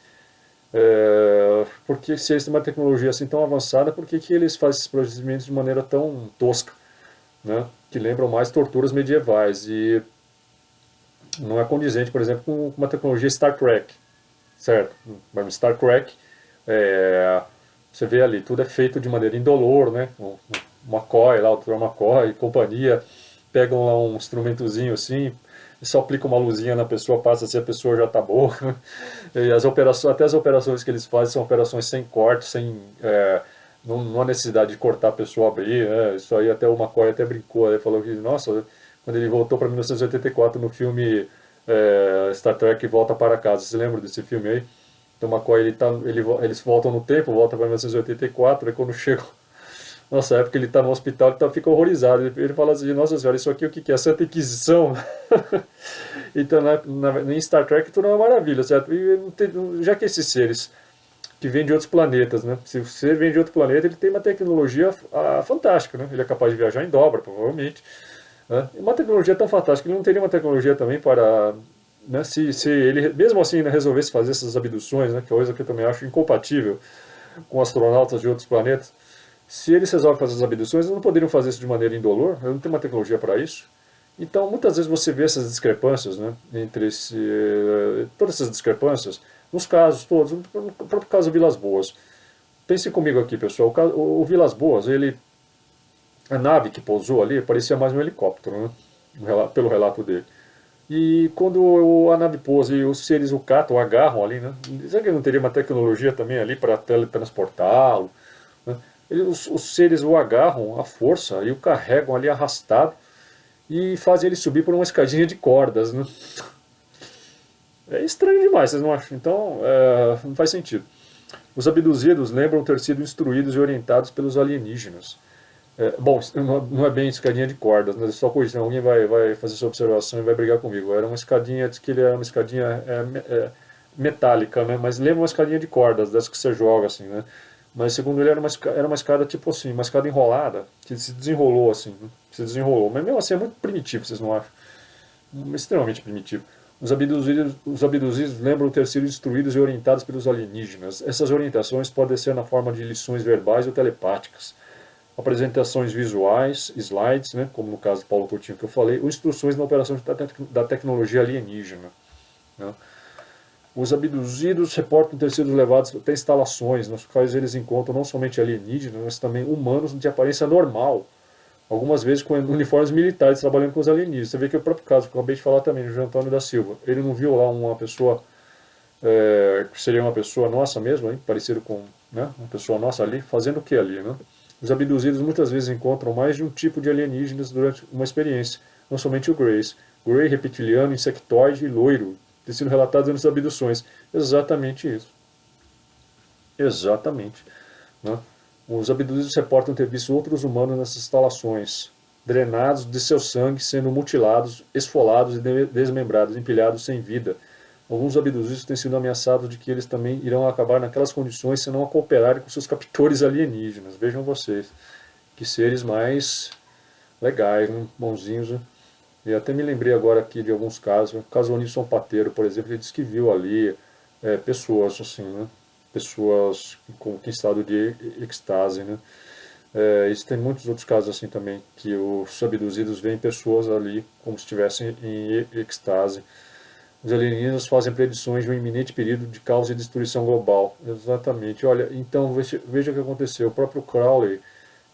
Porque se eles têm uma tecnologia assim tão avançada, por que eles fazem esses procedimentos de maneira tão tosca? Né? Que lembram mais torturas medievais e não é condizente, por exemplo, com uma tecnologia Star Trek, certo? Mas Star Trek, você vê ali, tudo é feito de maneira indolor, né? O McCoy, lá, o Dr. McCoy e companhia, pegam lá um instrumentozinho assim, só aplica uma luzinha na pessoa, passa se a pessoa já está boa. E até as operações que eles fazem são operações sem corte, não há necessidade de cortar a pessoa, abrir. Isso aí até o McCoy até brincou, ele falou que, nossa, quando ele voltou para 1984 no filme Star Trek Volta para Casa, você lembra desse filme aí? Então o McCoy, eles voltam no tempo, volta para 1984, e quando chegam, nossa época ele está no hospital, ele fica horrorizado, ele fala assim, nossa senhora, isso aqui o que é? Santa Inquisição? Então em Star Trek tudo é uma maravilha, certo? E já que esses seres que vêm de outros planetas, né? Se o ser vem de outro planeta, ele tem uma tecnologia fantástica, né? Ele é capaz de viajar em dobra, provavelmente. Né? Uma tecnologia tão fantástica, ele não teria uma tecnologia também para... Né, se ele, mesmo assim, né, resolvesse fazer essas abduções, né, que é coisa que eu também acho incompatível com astronautas de outros planetas, se eles resolvem fazer as abduções, eles não poderiam fazer isso de maneira indolor, eu não tenho uma tecnologia para isso. Então, muitas vezes você vê essas discrepâncias, né, entre todas essas discrepâncias, nos casos todos, no próprio caso do Vilas Boas. Pense comigo aqui, pessoal, o Vilas Boas, a nave que pousou ali parecia mais um helicóptero, né, pelo relato dele. E quando a nave pousa e os seres o catam, o agarram ali, né? Será que não teria uma tecnologia também ali para teletransportá-lo? Né? Os seres o agarram à força e o carregam ali arrastado e fazem ele subir por uma escadinha de cordas, né? É estranho demais, vocês não acham? Então, não faz sentido. Os abduzidos lembram ter sido instruídos e orientados pelos alienígenas. Bom, não é bem escadinha de cordas, mas é só por isso, alguém vai fazer essa observação e vai brigar comigo. Era uma escadinha, diz que ele era uma escadinha metálica, né? Mas lembra uma escadinha de cordas, dessas que você joga, assim, né? Mas segundo ele era uma escada tipo assim, uma escada enrolada, que se desenrolou assim, né? Se desenrolou. Mas mesmo assim é muito primitivo, vocês não acham? Extremamente primitivo. Os abduzidos lembram ter sido instruídos e orientados pelos alienígenas. Essas orientações podem ser na forma de lições verbais ou telepáticas, apresentações visuais, slides, né, como no caso do Paulo Coutinho que eu falei, ou instruções na operação da tecnologia alienígena. Né. Os abduzidos reportam ter sido levados até instalações nas quais eles encontram não somente alienígenas, mas também humanos de aparência normal, algumas vezes com uniformes militares trabalhando com os alienígenas. Você vê que é o próprio caso que eu acabei de falar também, do João Antônio da Silva. Ele não viu lá uma pessoa, que seria uma pessoa nossa mesmo, hein, parecido com, né, uma pessoa nossa ali, fazendo o que ali, né? Os abduzidos muitas vezes encontram mais de um tipo de alienígenas durante uma experiência, não somente o Grace. Grey, reptiliano, insectoide e loiro, tem sido relatado nas abduções. Exatamente isso. Exatamente. Né? Os abduzidos reportam ter visto outros humanos nessas instalações, drenados de seu sangue, sendo mutilados, esfolados e desmembrados, empilhados sem vida. Alguns abduzidos têm sido ameaçados de que eles também irão acabar naquelas condições se não cooperarem com seus captores alienígenas. Vejam vocês, que seres mais legais, né? Bonzinhos. Né? E até me lembrei agora aqui de alguns casos. O caso do Anisson Pateiro, por exemplo, ele disse que viu ali pessoas assim, né? Pessoas em estado de ecstase, né? Isso tem muitos outros casos assim também, que os abduzidos veem pessoas ali como se estivessem em ecstase. Os alienígenas fazem predições de um iminente período de caos e destruição global. Exatamente. Olha, então veja o que aconteceu. O próprio Crowley,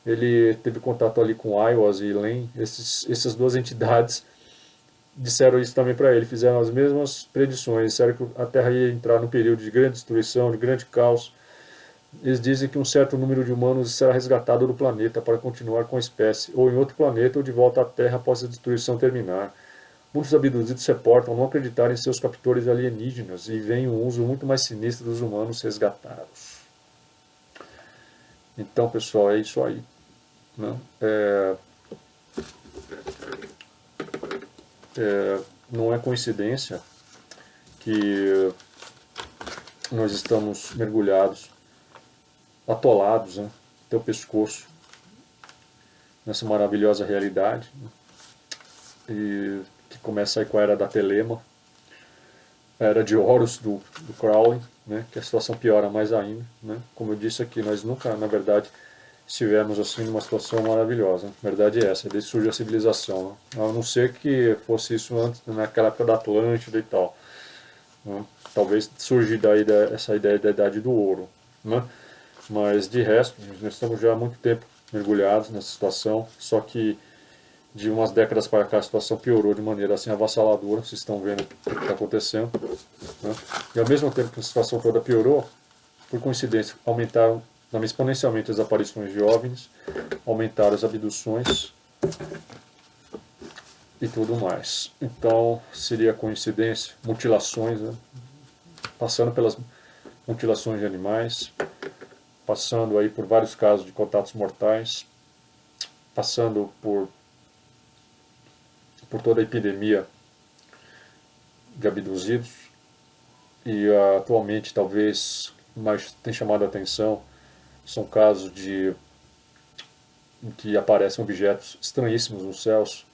ele teve contato ali com Aiwass e Len, essas duas entidades disseram isso também para ele, fizeram as mesmas predições, disseram que a Terra ia entrar num período de grande destruição, de grande caos. Eles dizem que um certo número de humanos será resgatado do planeta para continuar com a espécie, ou em outro planeta ou de volta à Terra após a destruição terminar. Muitos abduzidos reportam não acreditar em seus captores alienígenas e veem um uso muito mais sinistro dos humanos resgatados. Então, pessoal, é isso aí. Né? Não é coincidência que nós estamos mergulhados, atolados, né, até o pescoço, nessa maravilhosa realidade, né, e que começa aí com a era da Telema, a era de Horus do Crowley, né, que a situação piora mais ainda. Né. Como eu disse aqui, nós nunca, na verdade, estivemos assim numa situação maravilhosa. A verdade é essa, desde que surgiu a civilização. Né. A não ser que fosse isso antes, naquela época da Atlântida e tal. Né. Talvez surgir daí essa ideia da Idade do Ouro. Né. Mas de resto, nós estamos já há muito tempo mergulhados nessa situação, só que de umas décadas para cá a situação piorou de maneira assim avassaladora, vocês estão vendo o que está acontecendo. Né? E ao mesmo tempo que a situação toda piorou, por coincidência, aumentaram exponencialmente as aparições de OVNIs, aumentaram as abduções e tudo mais. Então, seria coincidência, mutilações, né? Passando pelas mutilações de animais, passando aí por vários casos de contatos mortais, passando por toda a epidemia de abduzidos, e atualmente talvez mais tem chamado a atenção são casos em que aparecem objetos estranhíssimos nos céus.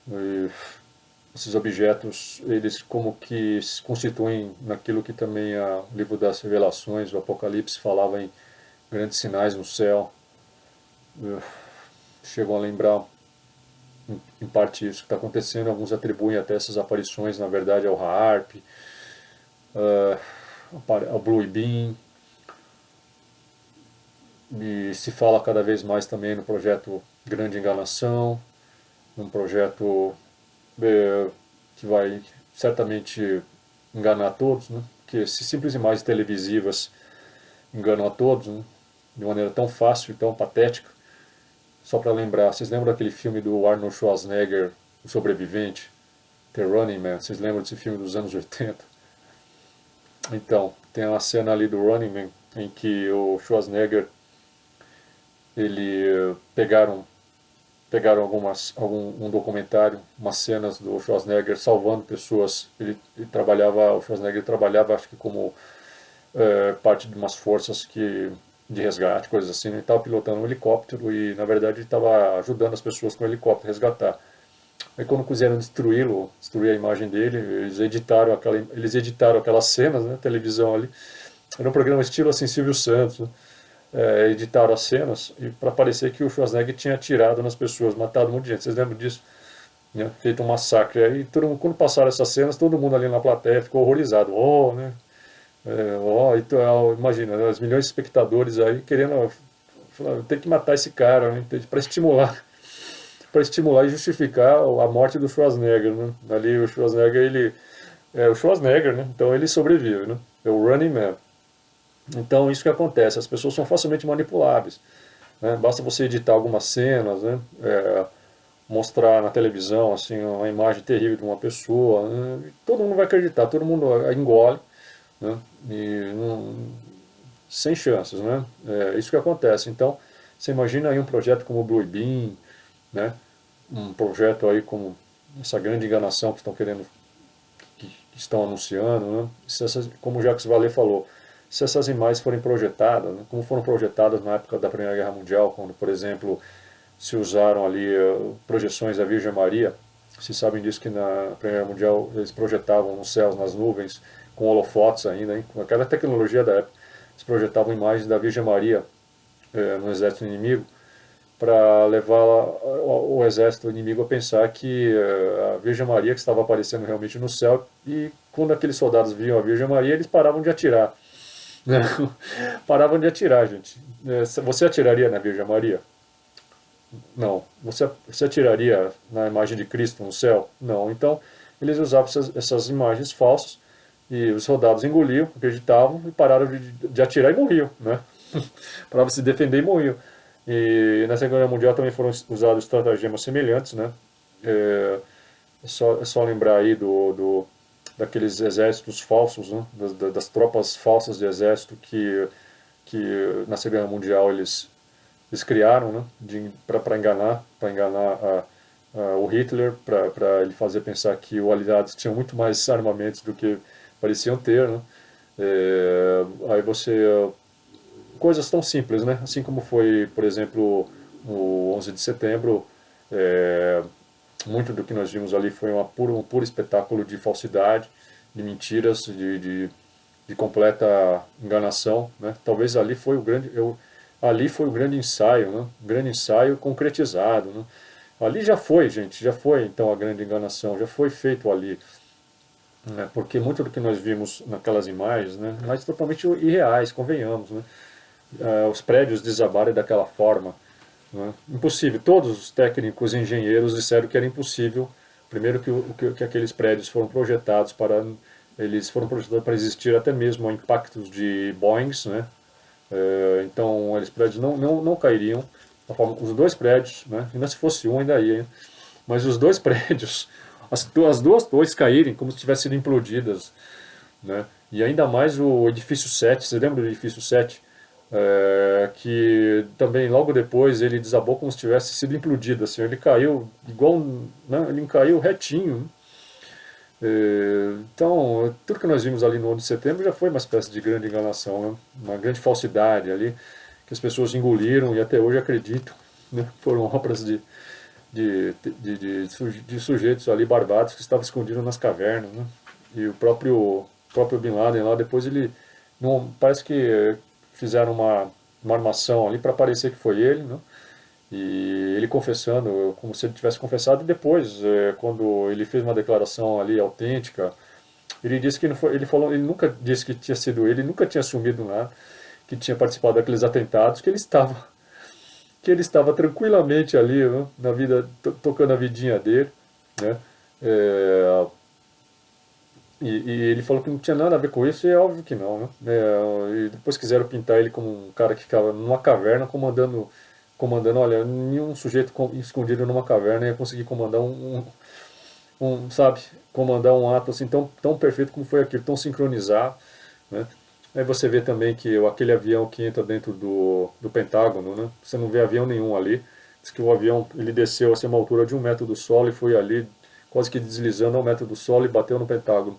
E esses objetos, eles como que se constituem naquilo que também o livro das Revelações, o Apocalipse, falava em grandes sinais no céu. Chegam a lembrar em parte isso que está acontecendo. Alguns atribuem até essas aparições, na verdade, ao Harp, ao Blue Beam, e se fala cada vez mais também no projeto Grande Enganação, um projeto que vai certamente enganar a todos, né? Porque se simples imagens televisivas enganam a todos, né? De maneira tão fácil e tão patética. Só para lembrar, vocês lembram daquele filme do Arnold Schwarzenegger, O Sobrevivente, The Running Man? Vocês lembram desse filme dos anos 80? Então, tem uma cena ali do Running Man em que o Schwarzenegger pegaram um documentário, umas cenas do Schwarzenegger salvando pessoas. O Schwarzenegger trabalhava, acho que como parte de umas forças de resgate, coisas assim. Ele estava pilotando um helicóptero e, na verdade, ele estava ajudando as pessoas com o helicóptero a resgatar. Aí quando quiseram destruir a imagem dele, eles editaram aquelas cenas, né, televisão ali. Era um programa estilo assim, Silvio Santos, né? Editaram as cenas e para parecer que o Schwarzenegger tinha atirado nas pessoas, matado um monte de gente. Vocês lembram disso? Né? Feito um massacre. Aí quando passaram essas cenas, todo mundo ali na plateia ficou horrorizado. Oh, né? Então, imagina, os milhões de espectadores aí querendo falar, tem que matar esse cara, né? Para estimular e justificar a morte do Schwarzenegger, né? Ali o Schwarzenegger, ele é o Schwarzenegger, né? Então ele sobrevive, né? É o Running Man. Então isso que acontece, as pessoas são facilmente manipuláveis, né? Basta você editar algumas cenas, né? Mostrar na televisão assim uma imagem terrível de uma pessoa, né? Todo mundo vai acreditar, todo mundo engole, né? E sem chances, né? É isso que acontece. Então você imagina aí um projeto como o Blue Beam, né? Um projeto aí como essa grande enganação que estão querendo, que estão anunciando, né? Como o Jacques Vallée falou, se essas imagens forem projetadas, né? Como foram projetadas na época da Primeira Guerra Mundial, quando, por exemplo, se usaram ali projeções da Virgem Maria. Vocês sabem disso, que na Primeira Guerra Mundial eles projetavam nos céus, nas nuvens, com holofotes ainda, hein? Com aquela tecnologia da época. Eles projetavam imagens da Virgem Maria no exército inimigo, para levar o exército inimigo a pensar que a Virgem Maria que estava aparecendo realmente no céu, e quando aqueles soldados viam a Virgem Maria, eles paravam de atirar. Paravam de atirar, gente. Você atiraria na Virgem Maria? Não. Você atiraria na imagem de Cristo no céu? Não. Então, eles usavam essas imagens falsas e os soldados engoliam, acreditavam e pararam de atirar e morriam, né? Para se defender e morriam. E na Segunda Guerra Mundial também foram usados estratagemas semelhantes, né? É só lembrar aí daqueles exércitos falsos, né? Das tropas falsas de exército que na Segunda Guerra Mundial eles criaram, né? Para enganar o Hitler, para ele fazer pensar que os aliados tinham muito mais armamentos do que pareciam ter, né? Aí coisas tão simples, né? Assim como foi, por exemplo, o 11 de setembro, é, muito do que nós vimos ali foi um puro espetáculo de falsidade, de mentiras, de completa enganação, né? Talvez ali foi o grande ensaio, né? Um grande ensaio concretizado, né? Ali já foi, gente, já foi então a grande enganação, já foi feito ali, né? Porque muito do que nós vimos naquelas imagens, né? Mas totalmente irreais, convenhamos, né? Os prédios desabarem daquela forma, né? Impossível. Todos os técnicos e engenheiros disseram que era impossível. Primeiro que aqueles prédios foram projetados para existir até mesmo impactos de Boeings, né? Então aqueles prédios não cairiam. Os dois prédios, né? Ainda se fosse um ainda ia, hein? Mas os dois prédios, as duas torres caírem como se tivessem sido implodidas, né? E ainda mais o edifício 7, você lembra do edifício 7? Que também logo depois ele desabou como se tivesse sido implodido, assim, ele caiu igual, né, ele caiu retinho, né? Então, tudo que nós vimos ali no 11 de setembro já foi uma espécie de grande enganação, né? Uma grande falsidade ali, que as pessoas engoliram e até hoje acreditam, né? Foram obras de sujeitos ali barbados que estavam escondidos nas cavernas, né? E o próprio Bin Laden lá, depois ele, não, parece que fizeram uma armação ali para parecer que foi ele, né? E ele confessando, como se ele tivesse confessado, e depois, quando ele fez uma declaração ali autêntica, ele disse que não foi, ele nunca disse que tinha sido ele nunca tinha assumido nada, que tinha participado daqueles atentados, que ele estava tranquilamente ali, né, na vida, tocando a vidinha dele, né? É, e ele falou que não tinha nada a ver com isso, e é óbvio que não, né? E depois quiseram pintar ele como um cara que ficava numa caverna comandando, olha, nenhum sujeito escondido numa caverna ia conseguir comandar sabe, comandar um ato assim tão perfeito como foi aquilo, tão sincronizado, né? Aí você vê também que aquele avião que entra dentro do Pentágono, né? Você não vê avião nenhum ali. Diz que o avião ele desceu assim, a uma altura de 1 metro do solo e foi ali quase que deslizando a 1 metro do solo e bateu no Pentágono.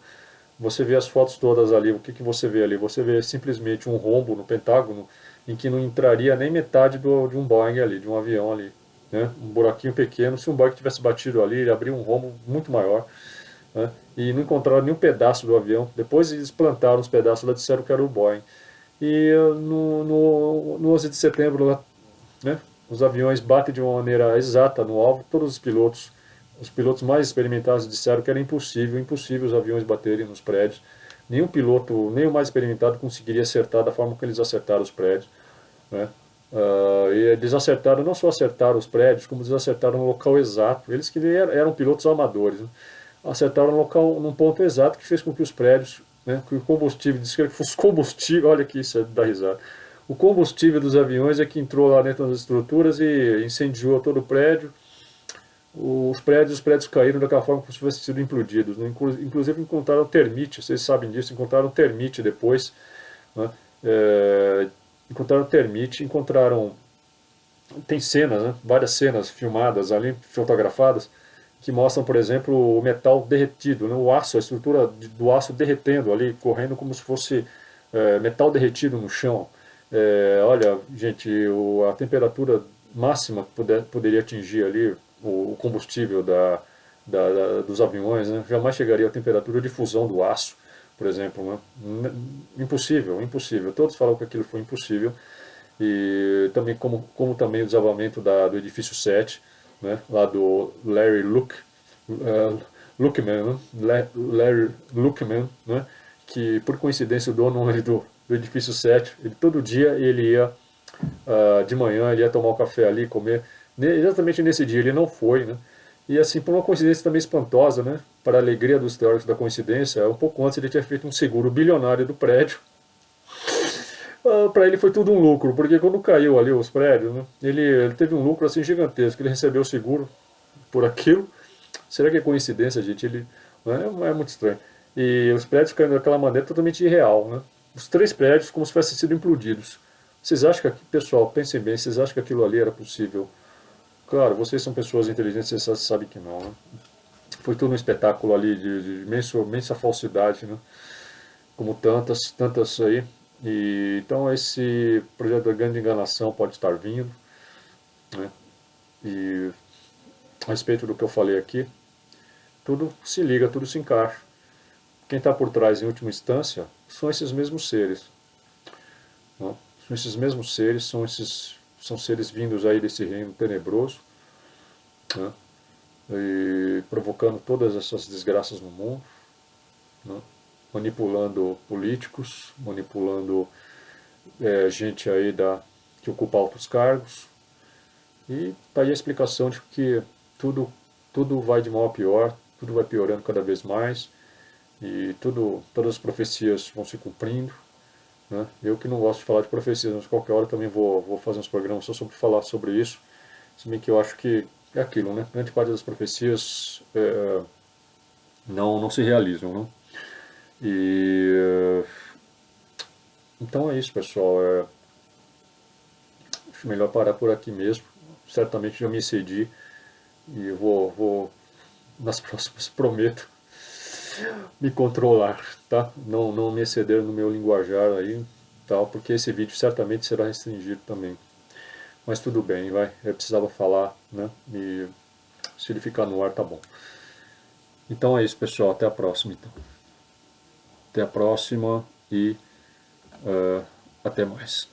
Você vê as fotos todas ali, o que, que você vê ali? Você vê simplesmente um rombo no Pentágono em que não entraria nem metade de um Boeing ali, de um avião ali. Né? Um buraquinho pequeno, se um Boeing tivesse batido ali, ele abriu um rombo muito maior. Né? E não encontraram nenhum pedaço do avião. Depois eles plantaram os pedaços lá, disseram que era o Boeing. E no 11 de setembro, lá, né, os aviões batem de uma maneira exata no alvo, todos os pilotos mais experimentados disseram que era impossível, impossível os aviões baterem nos prédios. Nenhum piloto, nem o mais experimentado, conseguiria acertar da forma que eles acertaram os prédios. Né? E eles acertaram, não só acertaram os prédios, como eles acertaram no local exato. Eles que eram pilotos amadores, né? Acertaram no local, num ponto exato que fez com que os prédios, né, que o combustível, disse que fosse combustível, olha aqui, isso é da risada. O combustível dos aviões é que entrou lá dentro das estruturas e incendiou todo o prédio. Os prédios caíram daquela forma como se tivessem sido implodidos. Né? Inclusive encontraram termite, vocês sabem disso, encontraram termite depois. Né? É, encontraram termite, encontraram. Tem cenas, né? Várias cenas filmadas ali, fotografadas, que mostram, por exemplo, o metal derretido, né? O aço, a estrutura do aço derretendo ali, correndo como se fosse metal derretido no chão. Olha, gente, a temperatura máxima que poderia atingir ali o combustível dos aviões, né? Jamais chegaria à temperatura de fusão do aço, por exemplo. Né? Impossível, impossível. Todos falam que aquilo foi impossível. E também como também o desabamento do edifício 7, né, lá do Larry Luckman, né, Larry Luckman, né, que por coincidência o dono do edifício 7, ele, todo dia ele ia, de manhã, ele ia tomar um café ali, comer, exatamente nesse dia ele não foi, né, e assim, por uma coincidência também espantosa, né, para a alegria dos teóricos da coincidência, um pouco antes ele tinha feito um seguro bilionário do prédio. Para ele foi tudo um lucro, porque quando caiu ali os prédios, né, ele teve um lucro assim gigantesco, ele recebeu o seguro por aquilo. Será que é coincidência, gente? Ele é muito estranho. E os prédios caindo daquela maneira totalmente irreal, né? Os 3 prédios como se tivessem sido implodidos. Vocês acham que, pessoal, pensem bem, vocês acham que aquilo ali era possível? Claro, vocês são pessoas inteligentes, vocês sabem que não, né? Foi tudo um espetáculo ali de imensa falsidade, né? Como tantas, tantas aí. Então esse projeto da grande enganação pode estar vindo, né? E a respeito do que eu falei aqui, tudo se liga, tudo se encaixa. Quem está por trás, em última instância, são esses mesmos seres. Né? São esses mesmos seres, são seres vindos aí desse reino tenebroso, né? E provocando todas essas desgraças no mundo, né? Manipulando políticos, manipulando gente aí que ocupa altos cargos. E está aí a explicação de que tudo, tudo vai de mal a pior, tudo vai piorando cada vez mais, e todas as profecias vão se cumprindo. Né? Eu que não gosto de falar de profecias, mas qualquer hora também vou fazer uns programas só sobre falar sobre isso, se bem que eu acho que é aquilo, né? Grande parte das profecias não se realizam. Né? E então é isso, pessoal. Acho melhor parar por aqui mesmo. Certamente já me excedi e eu nas próximas, prometo me controlar, tá? Não me exceder no meu linguajar aí, tal, porque esse vídeo certamente será restringido também. Mas tudo bem, vai. Eu precisava falar, né? E se ele ficar no ar, tá bom. Então é isso, pessoal. Até a próxima, então. Até a próxima e até mais.